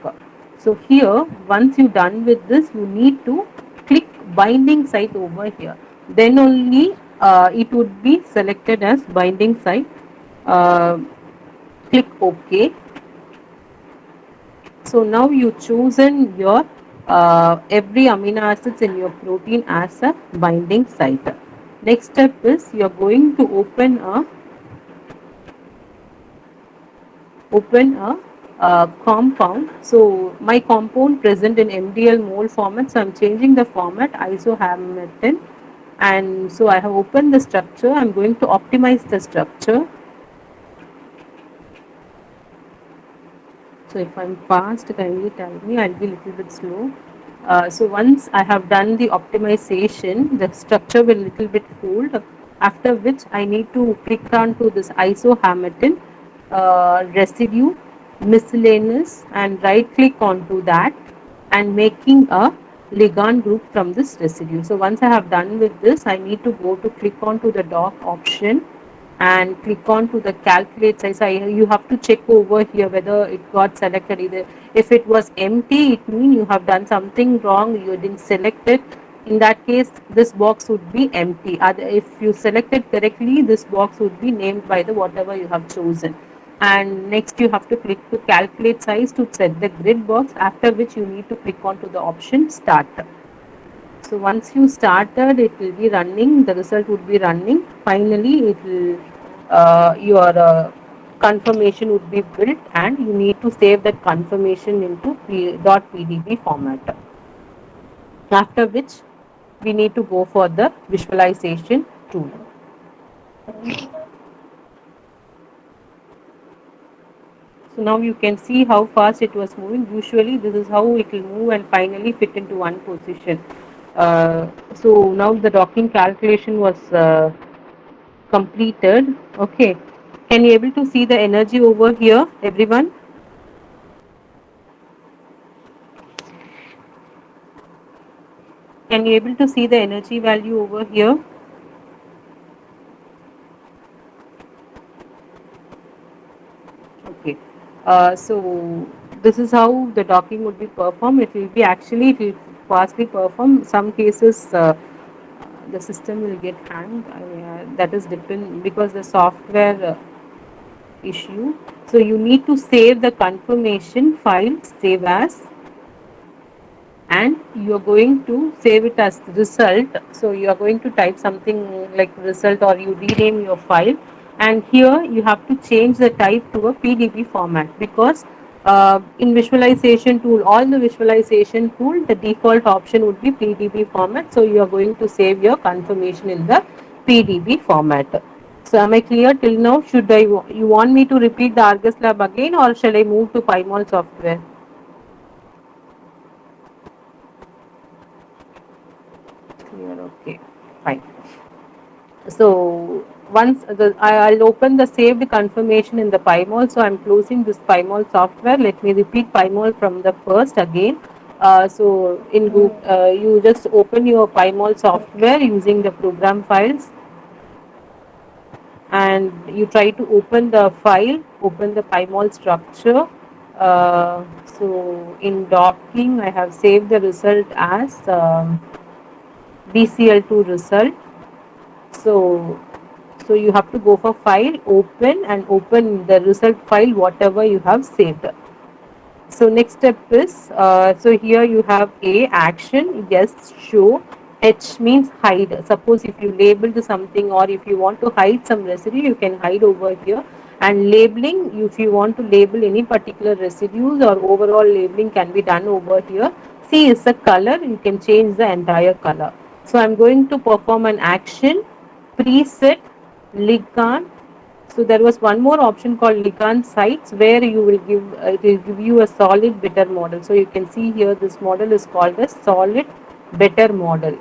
So here once you done with this, you need to click binding site over here, then only it would be selected as binding site. uh, Click OK. So now you chosen your every amino acids in your protein as a binding site. Next step is you are going to open a compound. So my compound present in MDL mole format. So I'm changing the format isohammerin, and so I have opened the structure. I'm going to optimize the structure. So if I'm fast, kindly tell me. I'll be a little bit slow. So once I have done the optimization, the structure will little bit fold. After which I need to click on to this isohammerin residue miscellaneous and right click onto that and making a ligand group from this residue. So once I have done with this, I need to go to click onto the dock option and click on to the calculate size. You have to check over here whether it got selected. Either if it was empty, it means you have done something wrong, you didn't select it. In that case, this box would be empty. If you selected correctly, this box would be named by the whatever you have chosen. And next you have to click to calculate size to set the grid box, after which you need to click on to the option start. So once you started, it will be running, the result would be running. Finally, it will your confirmation would be built, and you need to save that confirmation into .pdb format. After which, we need to go for the visualization tool. So now you can see how fast it was moving. Usually this is how it will move and finally fit into one position. So now the docking calculation was completed. Okay. Can you able to see the energy over here, everyone? Can you able to see the energy value over here? Okay. So this is how the docking would be performed. It will fastly perform. Some cases the system will get hanged. That is depend because the software issue. So you need to save the confirmation file, save as, and you are going to save it as result. So you are going to type something like result, or you rename your file, and here you have to change the type to a pdb format, because in visualization tool, all the visualization tool, the default option would be pdb format. So you are going to save your confirmation in the pdb format. So am I clear till now? You want me to repeat the Argus lab again, or shall I move to pymol software? Clear, okay, fine. So once I'll open the saved confirmation in the Pymol. So I'm closing this Pymol software. Let me repeat Pymol from the first again. So in Google, you just open your Pymol software using the program files, and you try to open the file, open the Pymol structure. So in docking, I have saved the result as BCL2 result. So you have to go for file, open, and open the result file whatever you have saved. So next step is, so here you have A, action, yes, show. H means hide. Suppose if you labeled something, or if you want to hide some residue, you can hide over here. And labeling, if you want to label any particular residues, or overall labeling can be done over here. C is the color, you can change the entire color. So I'm going to perform an action, preset, ligand. So there was one more option called ligand sites, where you will give it will give you a solid better model. So you can see here this model is called a solid better model.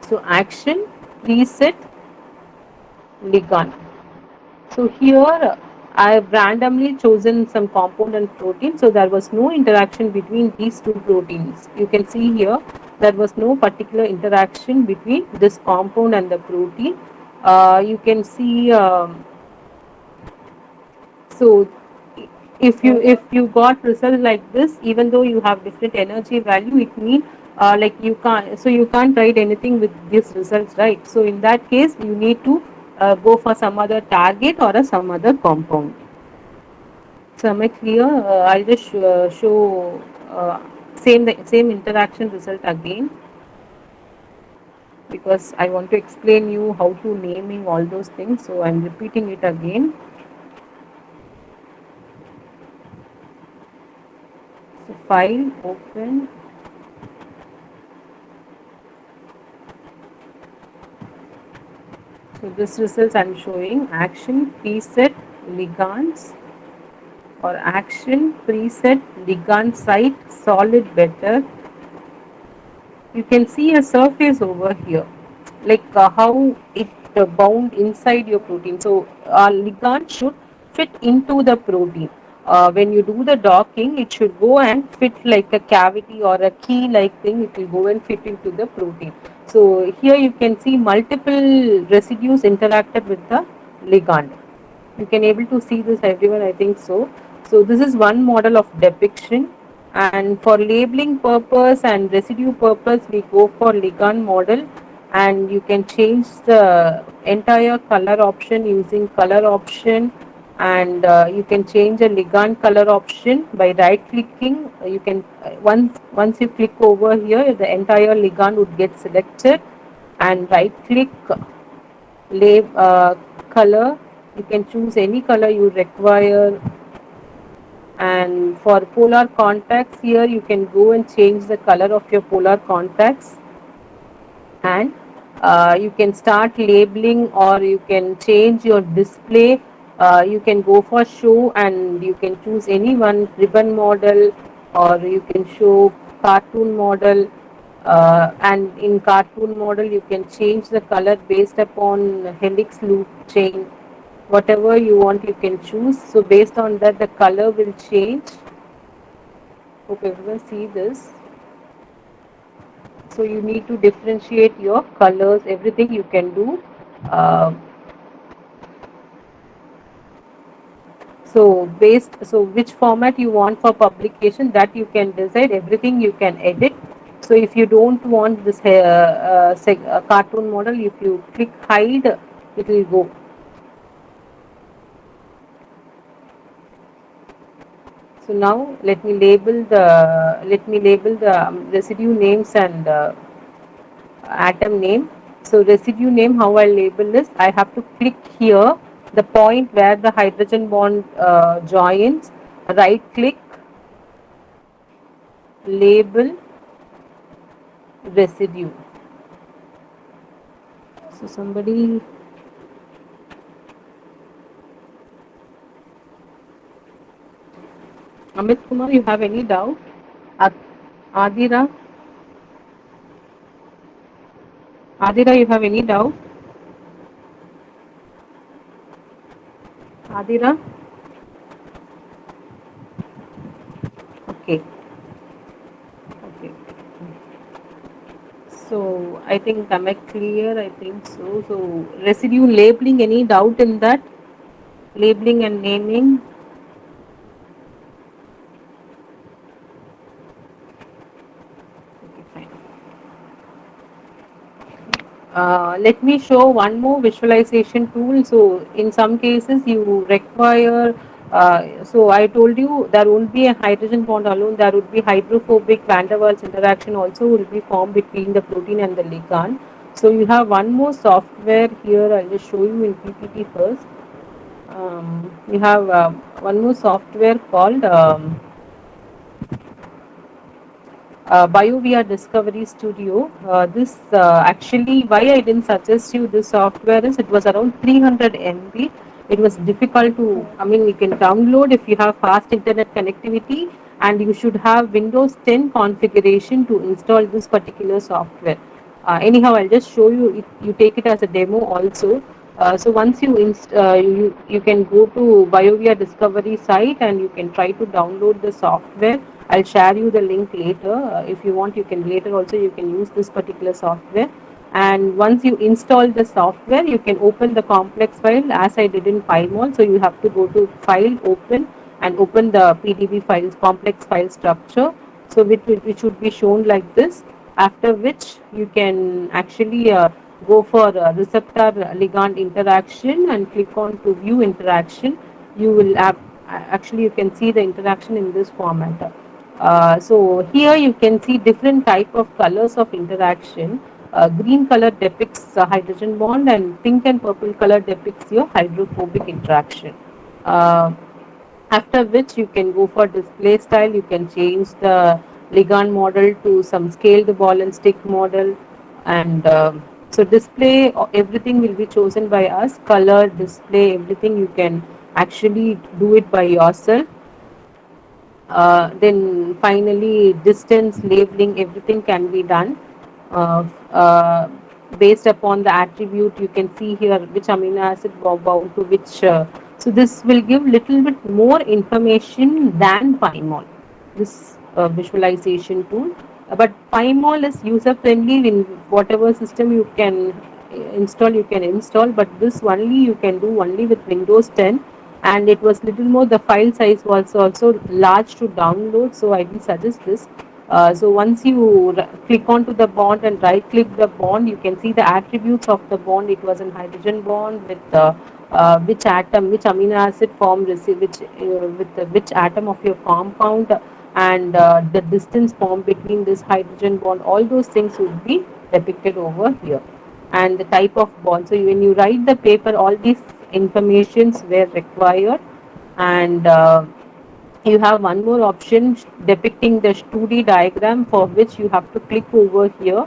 So action, preset, ligand. So here I have randomly chosen some compound and protein. So there was no interaction between these two proteins. You can see here there was no particular interaction between this compound and the protein. You can see so if you got result like this, even though you have different energy value, it means like you can't write anything with these results, right? So in that case, you need to go for some other target or some other compound. So am I clear? I'll just show uh, same interaction result again, because I want to explain you how to naming all those things, so I'm repeating it again. So file, open. So this results I'm showing action preset ligands, or action preset ligand site solid better. You can see a surface over here, like how it bound inside your protein. So ligand should fit into the protein. When you do the docking, it should go and fit like a cavity or a key like thing. It will go and fit into the protein. So here you can see multiple residues interacted with the ligand. You can able to see this everyone, I think so. So this is one model of depiction, and for labeling purpose and residue purpose we go for ligand model, and you can change the entire color option using color option, and you can change a ligand color option by right clicking. You can once you click over here, the entire ligand would get selected, and right click color. You can choose any color you require, and for polar contacts, here you can go and change the color of your polar contacts, and you can start labeling, or you can change your display. You can go for show, and you can choose any one ribbon model, or you can show cartoon model. And in cartoon model you can change the color based upon helix loop chain. Whatever you want you can choose, so based on that the color will change. Hope everyone see this. So you need to differentiate your colors, everything you can do. uh, so which format you want for publication, that you can decide, everything you can edit. So if you don't want this cartoon model, if you click hide, it will go. So now let me label the residue names and atom name. So residue name, how I label is, I have to click here the point where the hydrogen bond joins, right click, label residue. So somebody, Amit Kumar, you have any doubt? Adira, Adira, you have any doubt? Adira, okay, okay. So I think am I clear? I think so. So residue labeling, any doubt in that? Labeling and naming. Okay, fine. Let me show one more visualization tool. So in some cases you require, so I told you there won't be a hydrogen bond alone, there would be hydrophobic van der Waals interaction also will be formed between the protein and the ligand. So you have one more software here, I'll just show you in PPT first. You have one more software called BioVia Discovery Studio. This actually, why I didn't suggest you this software is it was around 300 MB. It was difficult to, I mean, you can download if you have fast internet connectivity, and you should have Windows 10 configuration to install this particular software. Anyhow, I'll just show you. You take it as a demo also. So once you can go to BioVia Discovery site, and you can try to download the software. I'll share you the link later. If you want, you can later also you can use this particular software. And once you install the software, you can open the complex file as I did in FileMall. So you have to go to File, Open, and open the PDB files, complex file structure. So which should be shown like this. After which you can actually go for receptor ligand interaction and click on to view interaction. You will have actually you can see the interaction in this format. So here you can see different type of colors of interaction. Green color depicts hydrogen bond, and pink and purple color depicts your hydrophobic interaction. Uh, After which you can go for display style. You can change the ligand model to some scaled ball and stick model, and so display everything will be chosen by us. Color, display, everything you can actually do it by yourself. Then finally, distance, labeling, everything can be done uh, uh, based upon the attribute. You can see here which amino acid bound to which. So this will give little bit more information than Pymol, this visualization tool. But Pymol is user friendly in whatever system you can install, you can install. But this only you can do only with Windows 10, and it was little more, the file size was also large to download, so I will suggest this. So once you click onto the bond and right click the bond, you can see the attributes of the bond. It was an hydrogen bond with which atom, which amino acid form receive which with which atom of your compound, and the distance formed between this hydrogen bond. All those things would be depicted over here, and the type of bond. So when you write the paper, all these informations were required, and you have one more option depicting the 2D diagram, for which you have to click over here.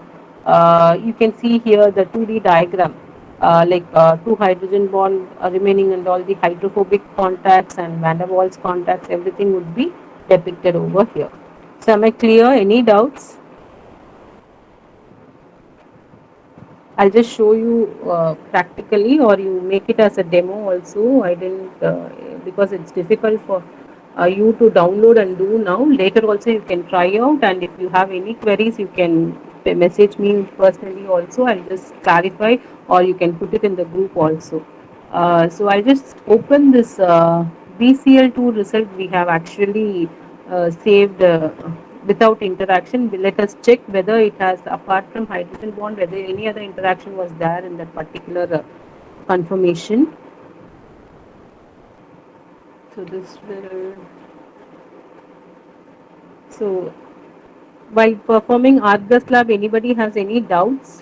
You can see here the 2D diagram, two hydrogen bond remaining, and all the hydrophobic contacts and van der Waals contacts, everything would be depicted over here. So am I clear? Any doubts? I'll just show you practically, or you make it as a demo also. I didn't because it's difficult for you to download and do now. Later also you can try out, and if you have any queries, you can message me personally also. I'll just clarify, or you can put it in the group also. So I'll just open this BCL2 result we have actually saved without interaction. Let us check whether it has, apart from hydrogen bond, whether any other interaction was there in that particular conformation. So this will, so while performing Argus lab, anybody has any doubts?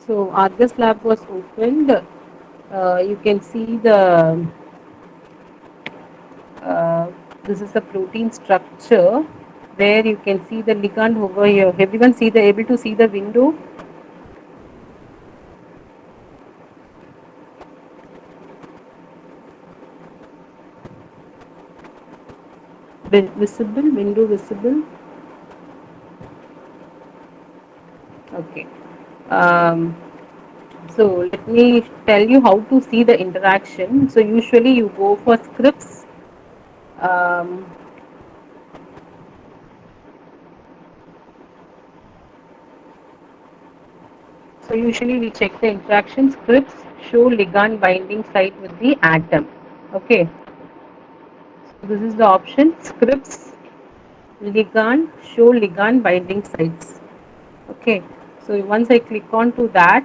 So Argus lab was opened. You can see the uh, this is the protein structure, where you can see the ligand over here. Everyone see the, able to see the window? Visible, window visible? Okay. Um, so let me tell you how to see the interaction. So usually you go for scripts. Um, so usually we check the interaction. Scripts show ligand binding site with the atom. Okay. So this is the option. Scripts ligand show ligand binding sites. Okay. So once I click on to that,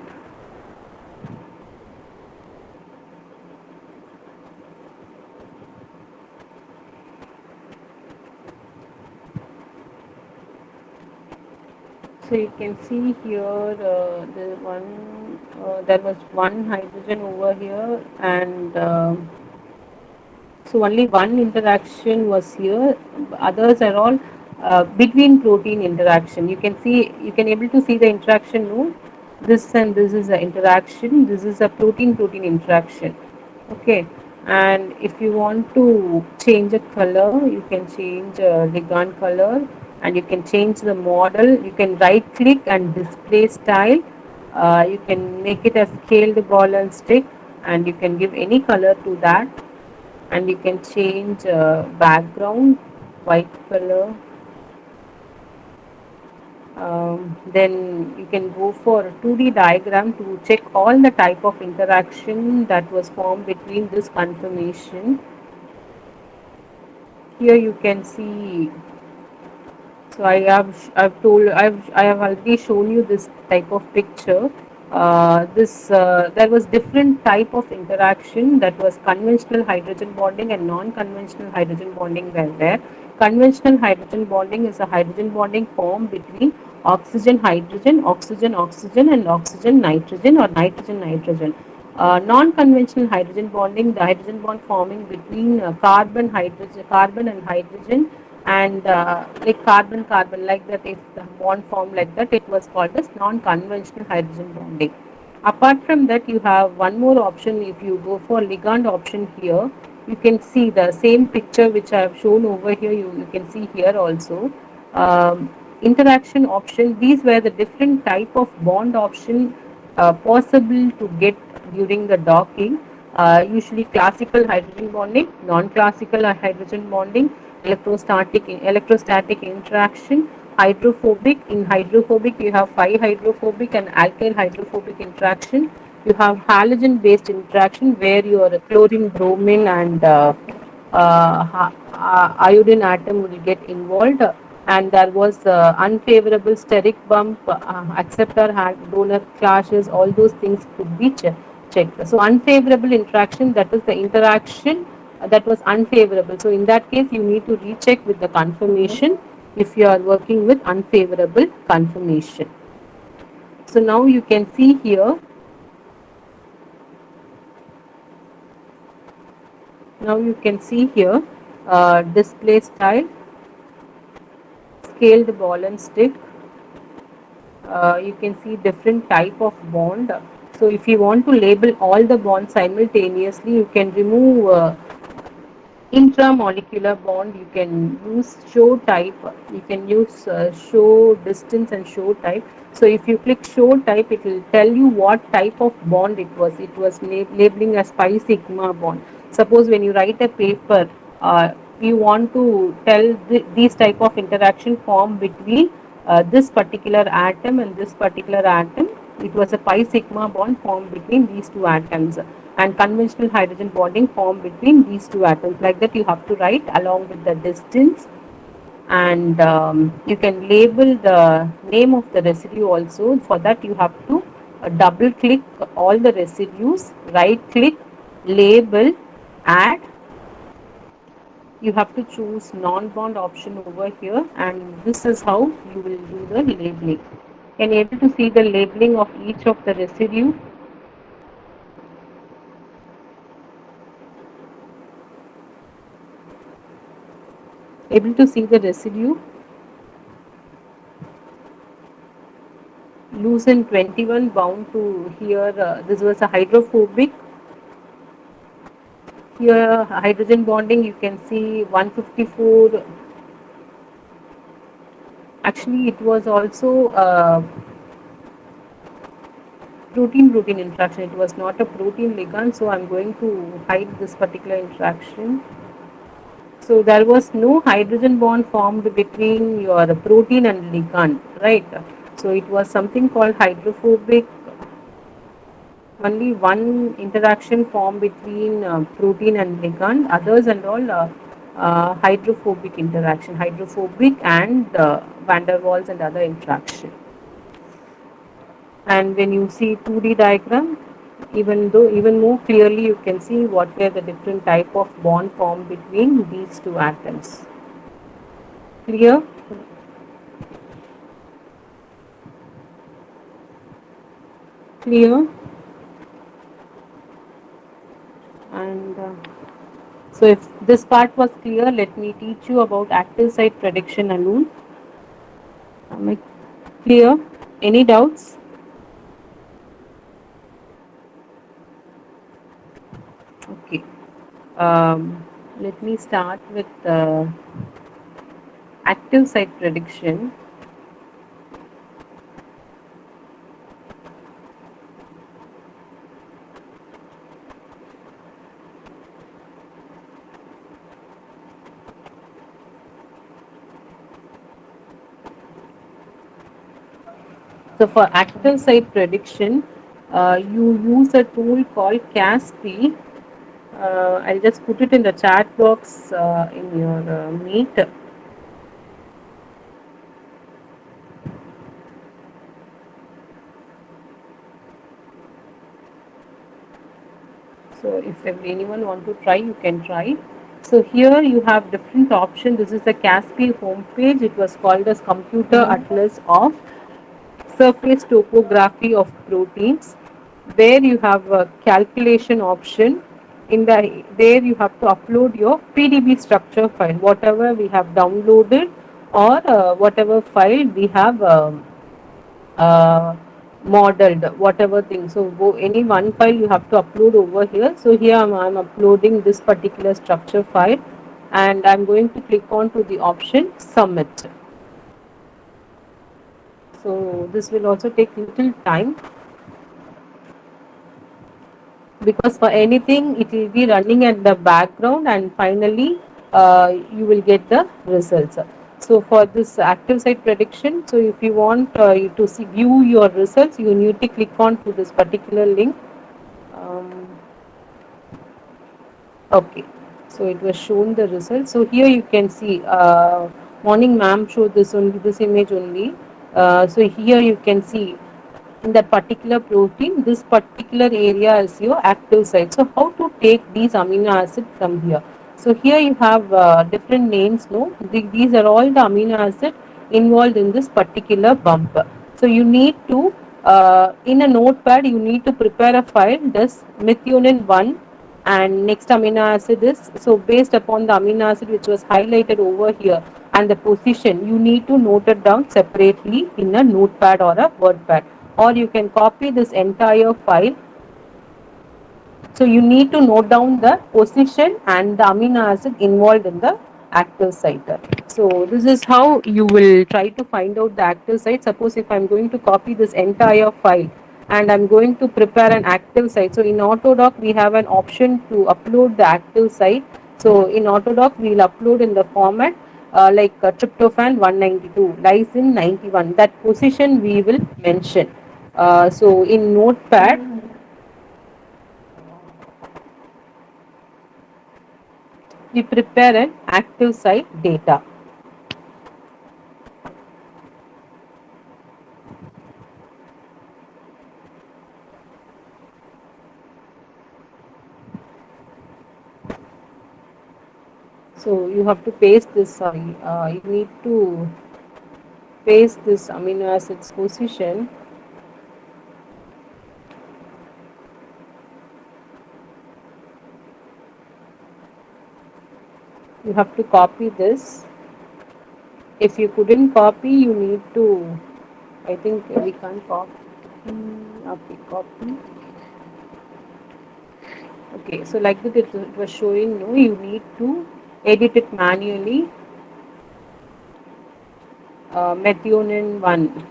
so you can see here there was one hydrogen over here, and so only one interaction was here. Others are all between protein interaction. You can see, you can able to see the interaction node. This and this is the interaction. This is a protein-protein interaction. Okay. And if you want to change a color, you can change ligand color, and you can change the model. You can right click and display style, You can make it a scaled ball and stick, and you can give any color to that, and you can change background white color. Then you can go for a 2D diagram to check all the type of interaction that was formed between this conformation. Here you can see. So I have already shown you this type of picture. This There was different type of interaction, that was conventional hydrogen bonding and non-conventional hydrogen bonding were there. Conventional hydrogen bonding is a hydrogen bonding formed between oxygen hydrogen, oxygen oxygen, and oxygen nitrogen or nitrogen nitrogen. Non-conventional hydrogen bonding, the hydrogen bond forming between carbon and hydrogen, and like carbon carbon, like that, if the bond formed like that, it was called as non-conventional hydrogen bonding. Apart from that, you have one more option. If you go for ligand option here, you can see the same picture which I have shown over here. You can see here also. Interaction option, these were the different type of bond option possible to get during the docking. Usually classical hydrogen bonding, non-classical hydrogen bonding, electrostatic interaction, hydrophobic. In hydrophobic, you have 5 hydrophobic and alkyl hydrophobic interaction. You have halogen based interaction, where your chlorine, bromine, and iodine atom will get involved. And there was unfavorable steric bump, acceptor donor clashes, all those things could be checked. So unfavorable interaction, that is the interaction that was unfavorable. So in that case, you need to recheck with the confirmation if you are working with unfavorable confirmation. So now you can see here. Now you can see here, display style, scaled ball and stick. You can see different type of bond. So if you want to label all the bonds simultaneously, you can remove intramolecular bond. You can use show type, you can use show distance and show type. So if you click show type, it will tell you what type of bond it was labeling as pi sigma bond. Suppose when you write a paper, you want to tell these type of interaction form between this particular atom and this particular atom. It was a pi sigma bond formed between these two atoms, and conventional hydrogen bonding formed between these two atoms. Like that, you have to write along with the distance, and you can label the name of the residue also. For that, you have to double click all the residues, right click, label, add. You have to choose non-bond option over here, and this is how you will do the labeling. Can you able to see the labeling of each of the residue? Able to see the residue? Loosen 21 bound to here. This was a hydrophobic. Here hydrogen bonding, you can see 154. Actually, it was also protein interaction. It was not a protein ligand, so I'm going to hide this particular interaction. So there was no hydrogen bond formed between your protein and ligand, right? So it was something called hydrophobic. Only one interaction formed between protein and ligand. Others and all hydrophobic interaction, hydrophobic and van der Waals and other interaction. And when you see 2D diagram, even more clearly you can see what were the different type of bond formed between these two atoms. Clear? Clear? And so if this part was clear, let me teach you about active site prediction, Anu. Am I clear? Any doubts? Okay. Let me start with active site prediction. So for active site prediction, you use a tool called CASP. I'll just put it in the chat box in your Meet. So if anyone want to try, you can try. So here you have different options. This is the CASP homepage. It was called as Computer Atlas of Surface Topography of Proteins. There you have a calculation option. In the there you have to upload your PDB structure file, whatever we have downloaded or whatever file we have uh, modeled, whatever thing. So any one file you have to upload over here. So here I'm uploading this particular structure file, and I'm going to click on to the option submit. So this will also take little time, because for anything it will be running at the background, and finally you will get the results. So for this active site prediction, so if you want to see view your results, you need to click on to this particular link. um, okay, so it was shown the results. So here you can see morning ma'am showed this only, this image only. So here you can see in that particular protein, this particular area is your active site. So how to take these amino acids from here? So here you have different names. No, these are all the amino acid involved in this particular bump. So you need to in a notepad you need to prepare a file. This methionine 1 and next amino acid is, so based upon the amino acid which was highlighted over here and the position, you need to note it down separately in a notepad or a word pad, or you can copy this entire file. So you need to note down the position and the amino acid involved in the active site. So this is how you will try to find out the active site. Suppose if I'm going to copy this entire file and I'm going to prepare an active site. So in Autodoc we have an option to upload the active site. So in Autodoc we will upload in the format like tryptophan 192, lysine 91. That position we will mention. So in Notepad we prepare an active site data. So you have to paste this, sorry, you need to paste this amino acids position. You have to copy this. If you couldn't copy, you need to, I think we can't copy. Okay, copy. Okay, so like that it was showing, no, you need to edit it manually. Methionine 1,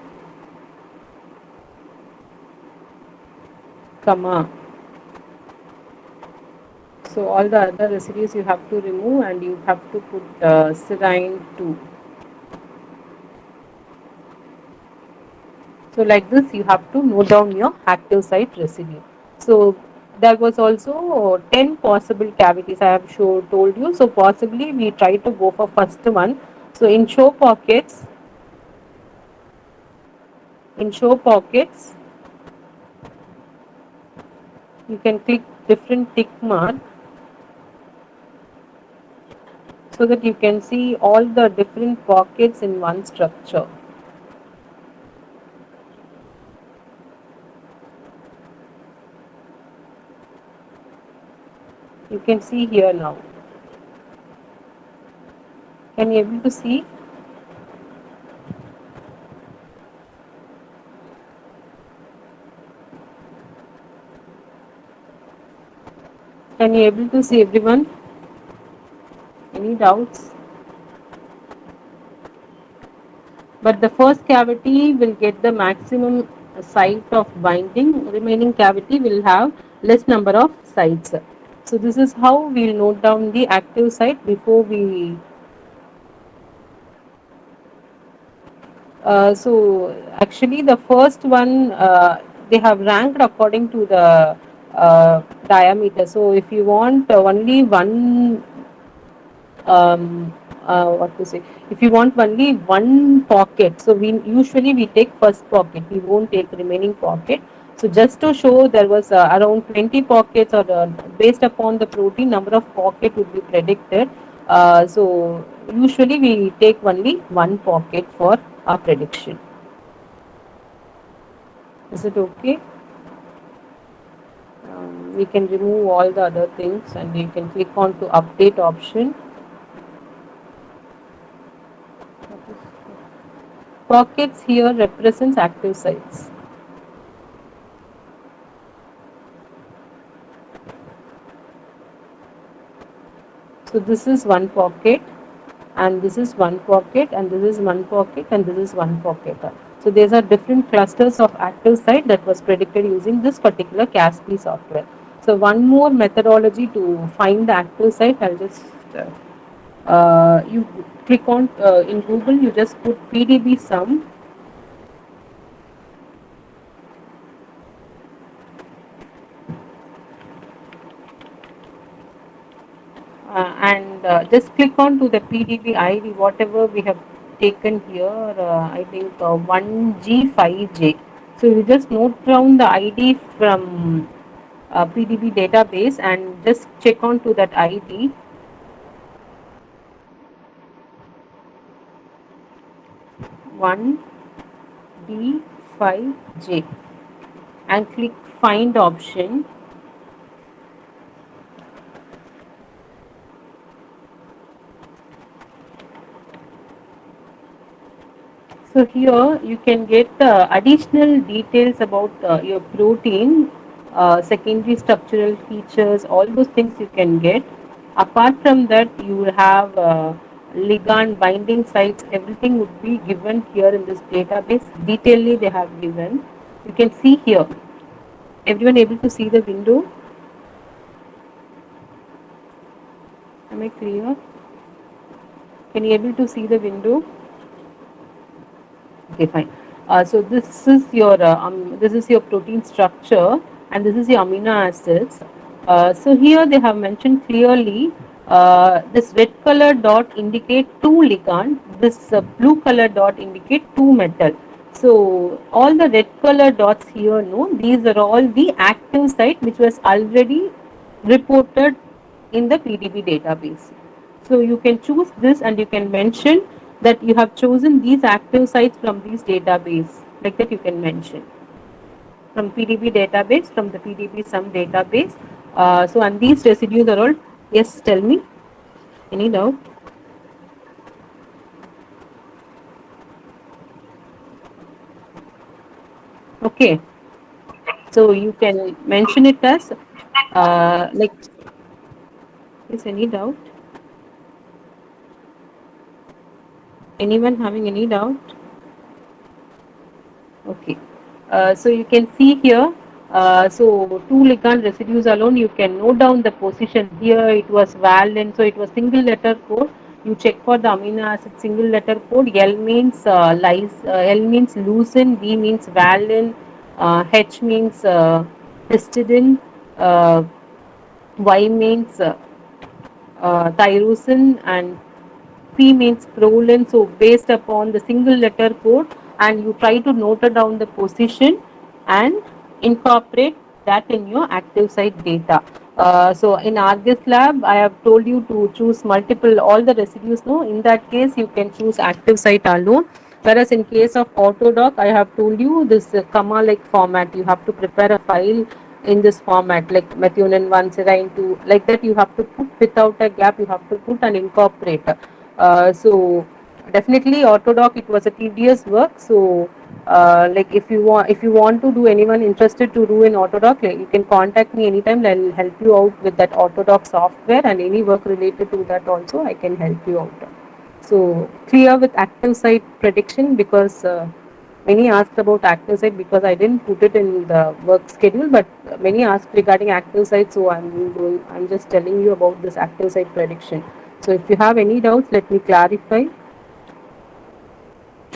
comma. So all the other residues you have to remove, and you have to put serine 2. So like this you have to note down your active site residue. So there was also 10 possible cavities I have told you. So possibly we try to go for first one. So in show pockets you can click different tick mark, so that you can see all the different pockets in one structure. You can see here now. Can you able to see? Can you able to see everyone? Any doubts? But the first cavity will get the maximum site of binding, remaining cavity will have less number of sites. So this is how we will note down the active site before we So actually, the first one they have ranked according to the diameter. So if you want only one what to say, if you want only one pocket, so we take first pocket, we won't take remaining pocket. So just to show, there was around 20 pockets, or based upon the protein number of pocket would be predicted. So usually we take only one pocket for our prediction. Is it okay? We can remove all the other things and you can click on to update option. Pockets here represents active sites. So this is one pocket, and this is one pocket, and this is one pocket, and this is one pocket. So these are different clusters of active site that was predicted using this particular CASP software. So one more methodology to find the active site, I'll just you click on in Google, you just put PDB sum. And just click on to the PDB ID, whatever we have taken here, I think 1G5J. So you just note down the ID from PDB database and just check on to that ID. 1D5J and click find option. So here you can get additional details about your protein, secondary structural features, all those things you can get. Apart from that, you will have ligand binding sites, everything would be given here in this database. Detailedly they have given. You can see here. Everyone able to see the window? Am I clear? Can you able to see the window? Okay, fine. So this is your protein structure, and this is your amino acids. So here they have mentioned clearly, this red color dot indicate two ligand, this blue color dot indicate two metal. So all the red color dots here, no, these are all the active site which was already reported in the PDB database. So you can choose this and you can mention that you have chosen these active sites from these database. Like that you can mention. From PDB database, from the PDB sum database. So and these residues are all, yes, tell me. Any doubt? Okay. So you can mention it as like, is any doubt? Anyone having any doubt? Okay. So you can see here, so two ligand residues alone, you can note down the position. Here it was valent, so it was single letter code. You check for the amino acid single letter code. L means L means leucine, V means valent, H means histidine, uh, Y means tyrosine, and P means proline. So based upon the single letter code, and you try to note it down the position and incorporate that in your active site data. So in Argus lab, I have told you to choose multiple all the residues. No, in that case you can choose active site alone. Whereas in case of Autodoc, I have told you this comma like format. You have to prepare a file in this format, like methionine 1, serine 2, like that you have to put without a gap, you have to put and incorporate. So definitely Autodoc, it was a tedious work. So like if you want to do, anyone interested to do in Autodoc, like, you can contact me anytime. I'll help you out with that Autodoc software, and any work related to that also I can help you out. So clear with active site prediction, because many asked about active site, because I didn't put it in the work schedule, but many asked regarding active site, so I'm just telling you about this active site prediction. So if you have any doubts, let me clarify.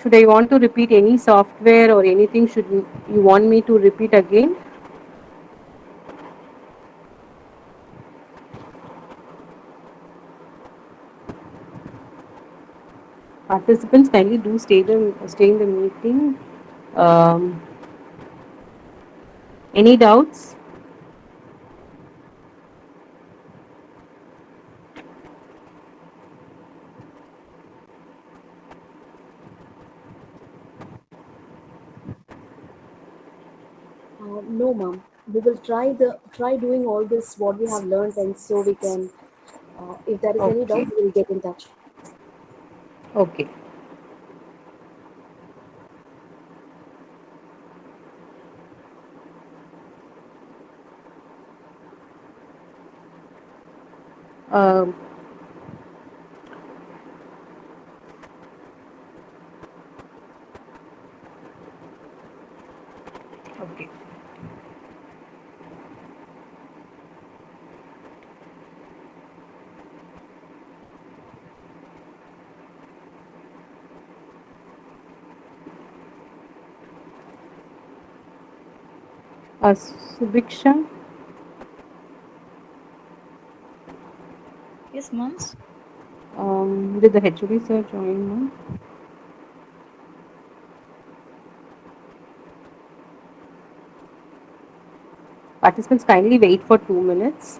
Should I want to repeat any software or anything? Should you want me to repeat again? Participants, kindly do stay in the meeting. Um, any doubts? No, ma'am. We will try doing all this what we have learned, and so we can. If there is any Okay. doubt, we will get in touch. Okay. Um, okay. Subiksha, Yes, ma'am. did the HOD sir join now? Participants, kindly wait for 2 minutes.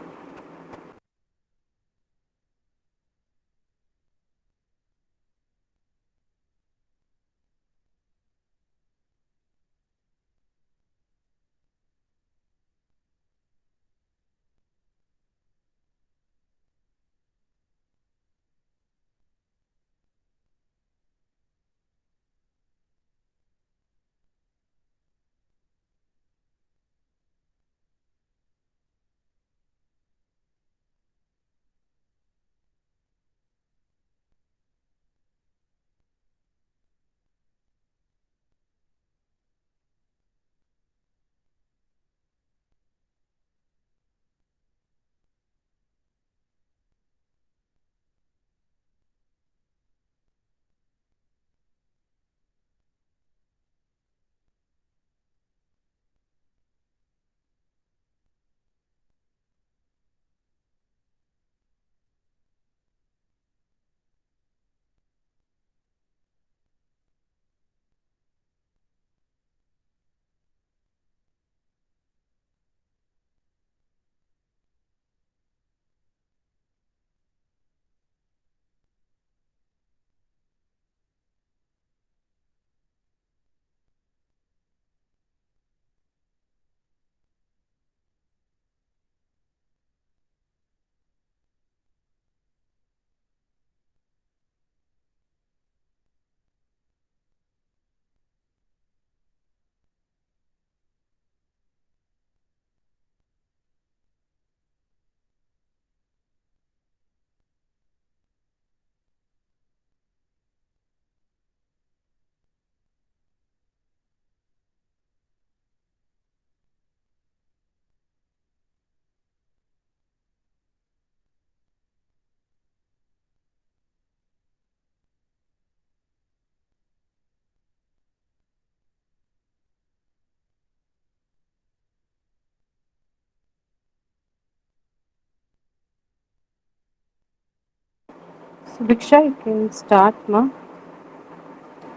Subiksha, you can start, ma.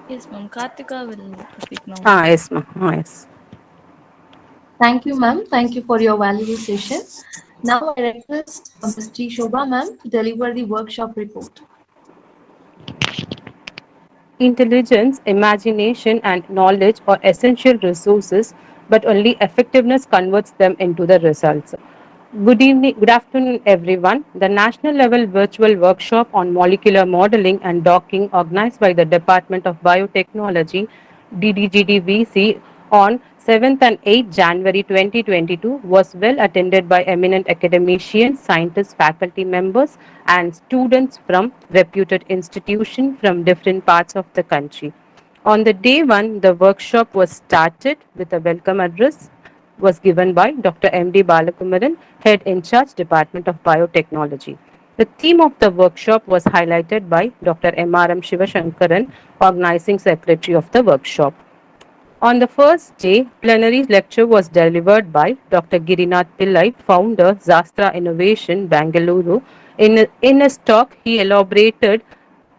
Yes, ma'am. Kartika will speak now. Ah, yes, ma. Ah, yes. Thank you, ma'am. Thank you for your valuable session. Now I request Ms. T. Shobha, ma'am, to deliver the workshop report. Intelligence, imagination, and knowledge are essential resources, but only effectiveness converts them into the results. Good evening, good afternoon, everyone. The national level virtual workshop on molecular modeling and docking, organized by the Department of Biotechnology, DDGDVC, on 7th and 8th January 2022, was well attended by eminent academicians, scientists, faculty members, and students from reputed institutions from different parts of the country. On the day one, the workshop was started with a welcome address was given by Dr. M.D. Balakumaran, Head in Charge, Department of Biotechnology. The theme of the workshop was highlighted by Dr. M.R.M. Shivashankaran, organizing secretary of the workshop. On the first day, plenary lecture was delivered by Dr. Girinath Pillai, founder, Zastra Innovation, Bangalore. In his talk, he elaborated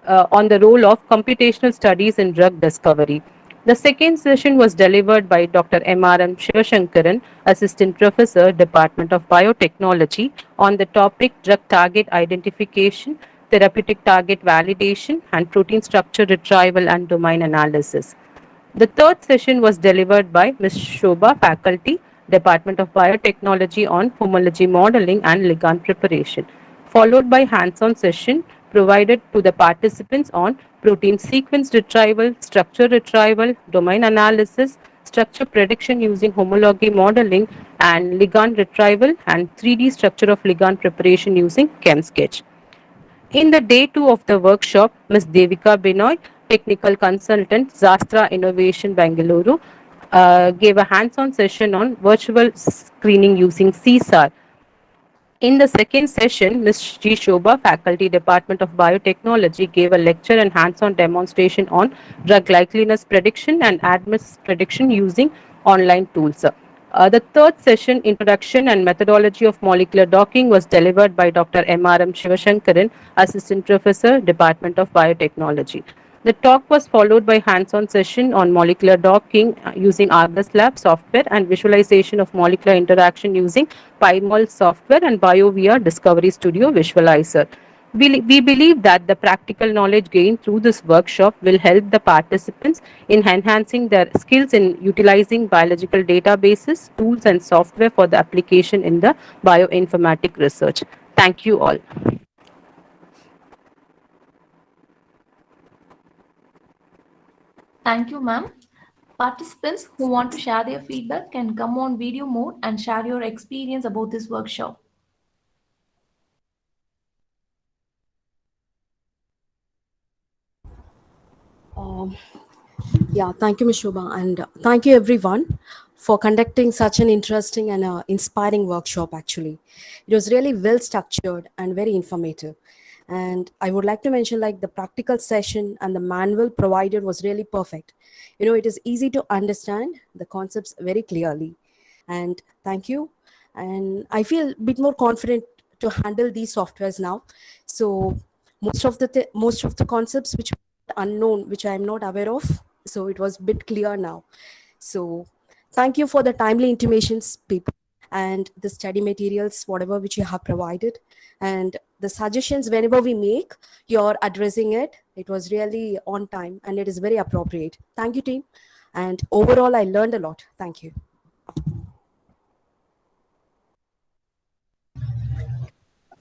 on the role of computational studies in drug discovery. The second session was delivered by Dr. M.R.M. Shivashankaran, Assistant Professor, Department of Biotechnology, on the topic drug target identification, therapeutic target validation, and protein structure retrieval and domain analysis. The third session was delivered by Ms. Shobha, faculty, Department of Biotechnology, on homology modeling and ligand preparation, followed by hands-on session provided to the participants on protein sequence retrieval, structure retrieval, domain analysis, structure prediction using homology modeling, and ligand retrieval, and 3D structure of ligand preparation using ChemSketch. In the day two of the workshop, Ms. Devika Binoy, technical consultant, Zastra Innovation Bangalore, gave a hands-on session on virtual screening using CSAR. In the second session, Ms. G. Shobha, Faculty Department of Biotechnology, gave a lecture and hands-on demonstration on drug likeliness prediction and ADMES prediction using online tools. The third session, Introduction and Methodology of Molecular Docking, was delivered by Dr. M.R.M. Shivashankaran, Assistant Professor, Department of Biotechnology. The talk was followed by hands-on session on molecular docking using Argus Lab software and visualization of molecular interaction using PyMol software and BioVR Discovery Studio Visualizer. We believe that the practical knowledge gained through this workshop will help the participants in enhancing their skills in utilizing biological databases, tools, and software for the application in the bioinformatic research. Thank you all. Thank you, ma'am. Participants who want to share their feedback can come on video mode and share your experience about this workshop. Um, yeah, thank you, Ms. Shobha, and thank you everyone for conducting such an interesting and inspiring workshop. Actually, it was really well structured and very informative. And I would like to mention, like, the practical session and the manual provided was really perfect. It is easy to understand the concepts very clearly. And thank you. And I feel a bit more confident to handle these softwares now. So most of the concepts which unknown, which I am not aware of. So it was a bit clear now. So thank you for the timely intimations, people, and the study materials, whatever which you have provided, and the suggestions whenever we make, you're addressing it. It was really on time and it is very appropriate. Thank you, team. And overall, I learned a lot. Thank you.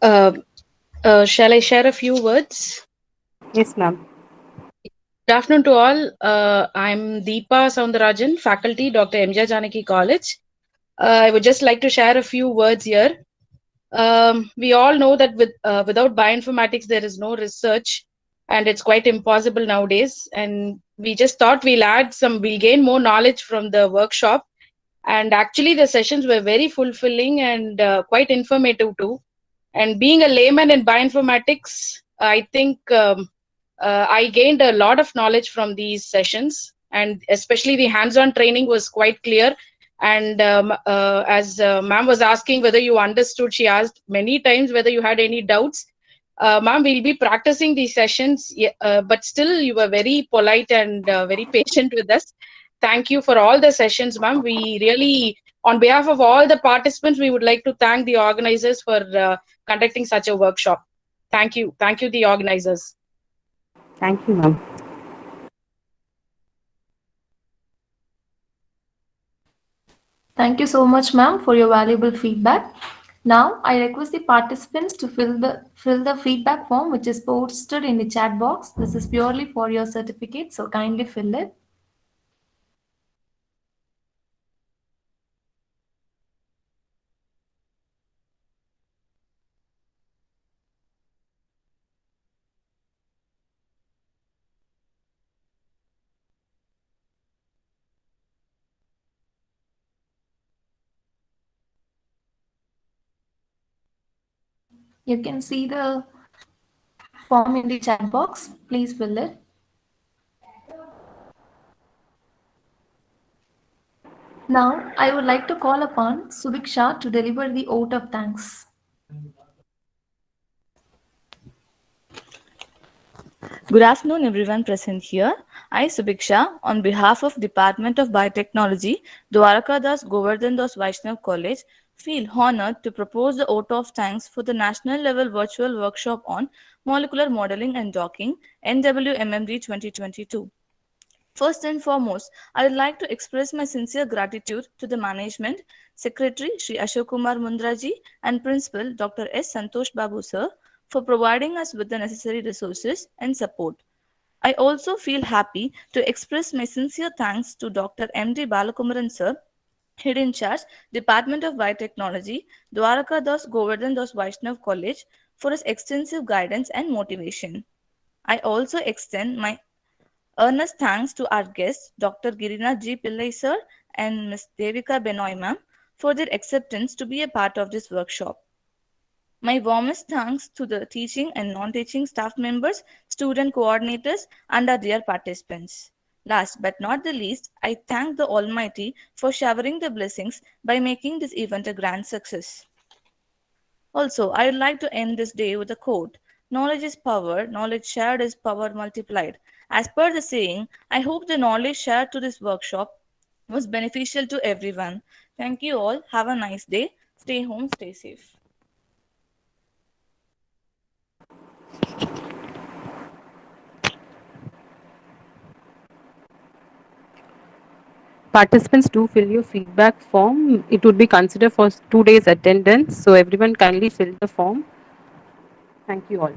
Uh, shall I share a few words? Yes, ma'am. Good afternoon to all. I'm Deepa Soundarajan, faculty, Dr. M.J. Janaki College. I would just like to share a few words here. We all know that without bioinformatics, there is no research, and it's quite impossible nowadays. And we just thought we'll gain more knowledge from the workshop. And actually, the sessions were very fulfilling and quite informative too. And being a layman in bioinformatics, I think I gained a lot of knowledge from these sessions, and especially the hands-on training was quite clear. And as ma'am was asking whether you understood, she asked many times whether you had any doubts. Ma'am, we'll be practicing these sessions, but still you were very polite and very patient with us. Thank you for all the sessions, ma'am. We really, on behalf of all the participants, we would like to thank the organizers for conducting such a workshop. Thank you. Thank you, the organizers. Thank you, ma'am. Thank you so much, ma'am, for your valuable feedback. Now, I request the participants to fill the feedback form which is posted in the chat box. This is purely for your certificate, so kindly fill it. You can see the form in the chat box. Please fill it. Now, I would like to call upon Subiksha to deliver the vote of thanks. Good afternoon, everyone present here. I, Subiksha, on behalf of Department of Biotechnology, Dwaraka Das Govardhan Das Vaishnav College, feel honored to propose the vote of thanks for the national level virtual workshop on molecular modeling and docking, NWMMD 2022. First and foremost, I would like to express my sincere gratitude to the management, Secretary Sri Ashok Kumar Mundraji, and Principal Dr. S. Santosh Babu sir for providing us with the necessary resources and support. I also feel happy to express my sincere thanks to Dr. M.D. Balakumaran sir, Head in Charge, Department of Biotechnology, Dwaraka Das Govardhan Das Vaishnav College, for his extensive guidance and motivation. I also extend my earnest thanks to our guests, Dr. Girina G. Pillai sir and Ms. Devika Benoy ma'am, for their acceptance to be a part of this workshop. My warmest thanks to the teaching and non-teaching staff members, student coordinators, and our dear participants. Last but not the least, I thank the Almighty for showering the blessings by making this event a grand success. Also, I would like to end this day with a quote: knowledge is power, knowledge shared is power multiplied. As per the saying, I hope the knowledge shared to this workshop was beneficial to everyone. Thank you all. Have a nice day. Stay home, stay safe. Participants, do fill your feedback form. It would be considered for 2 days attendance. So everyone kindly fill the form. Thank you all.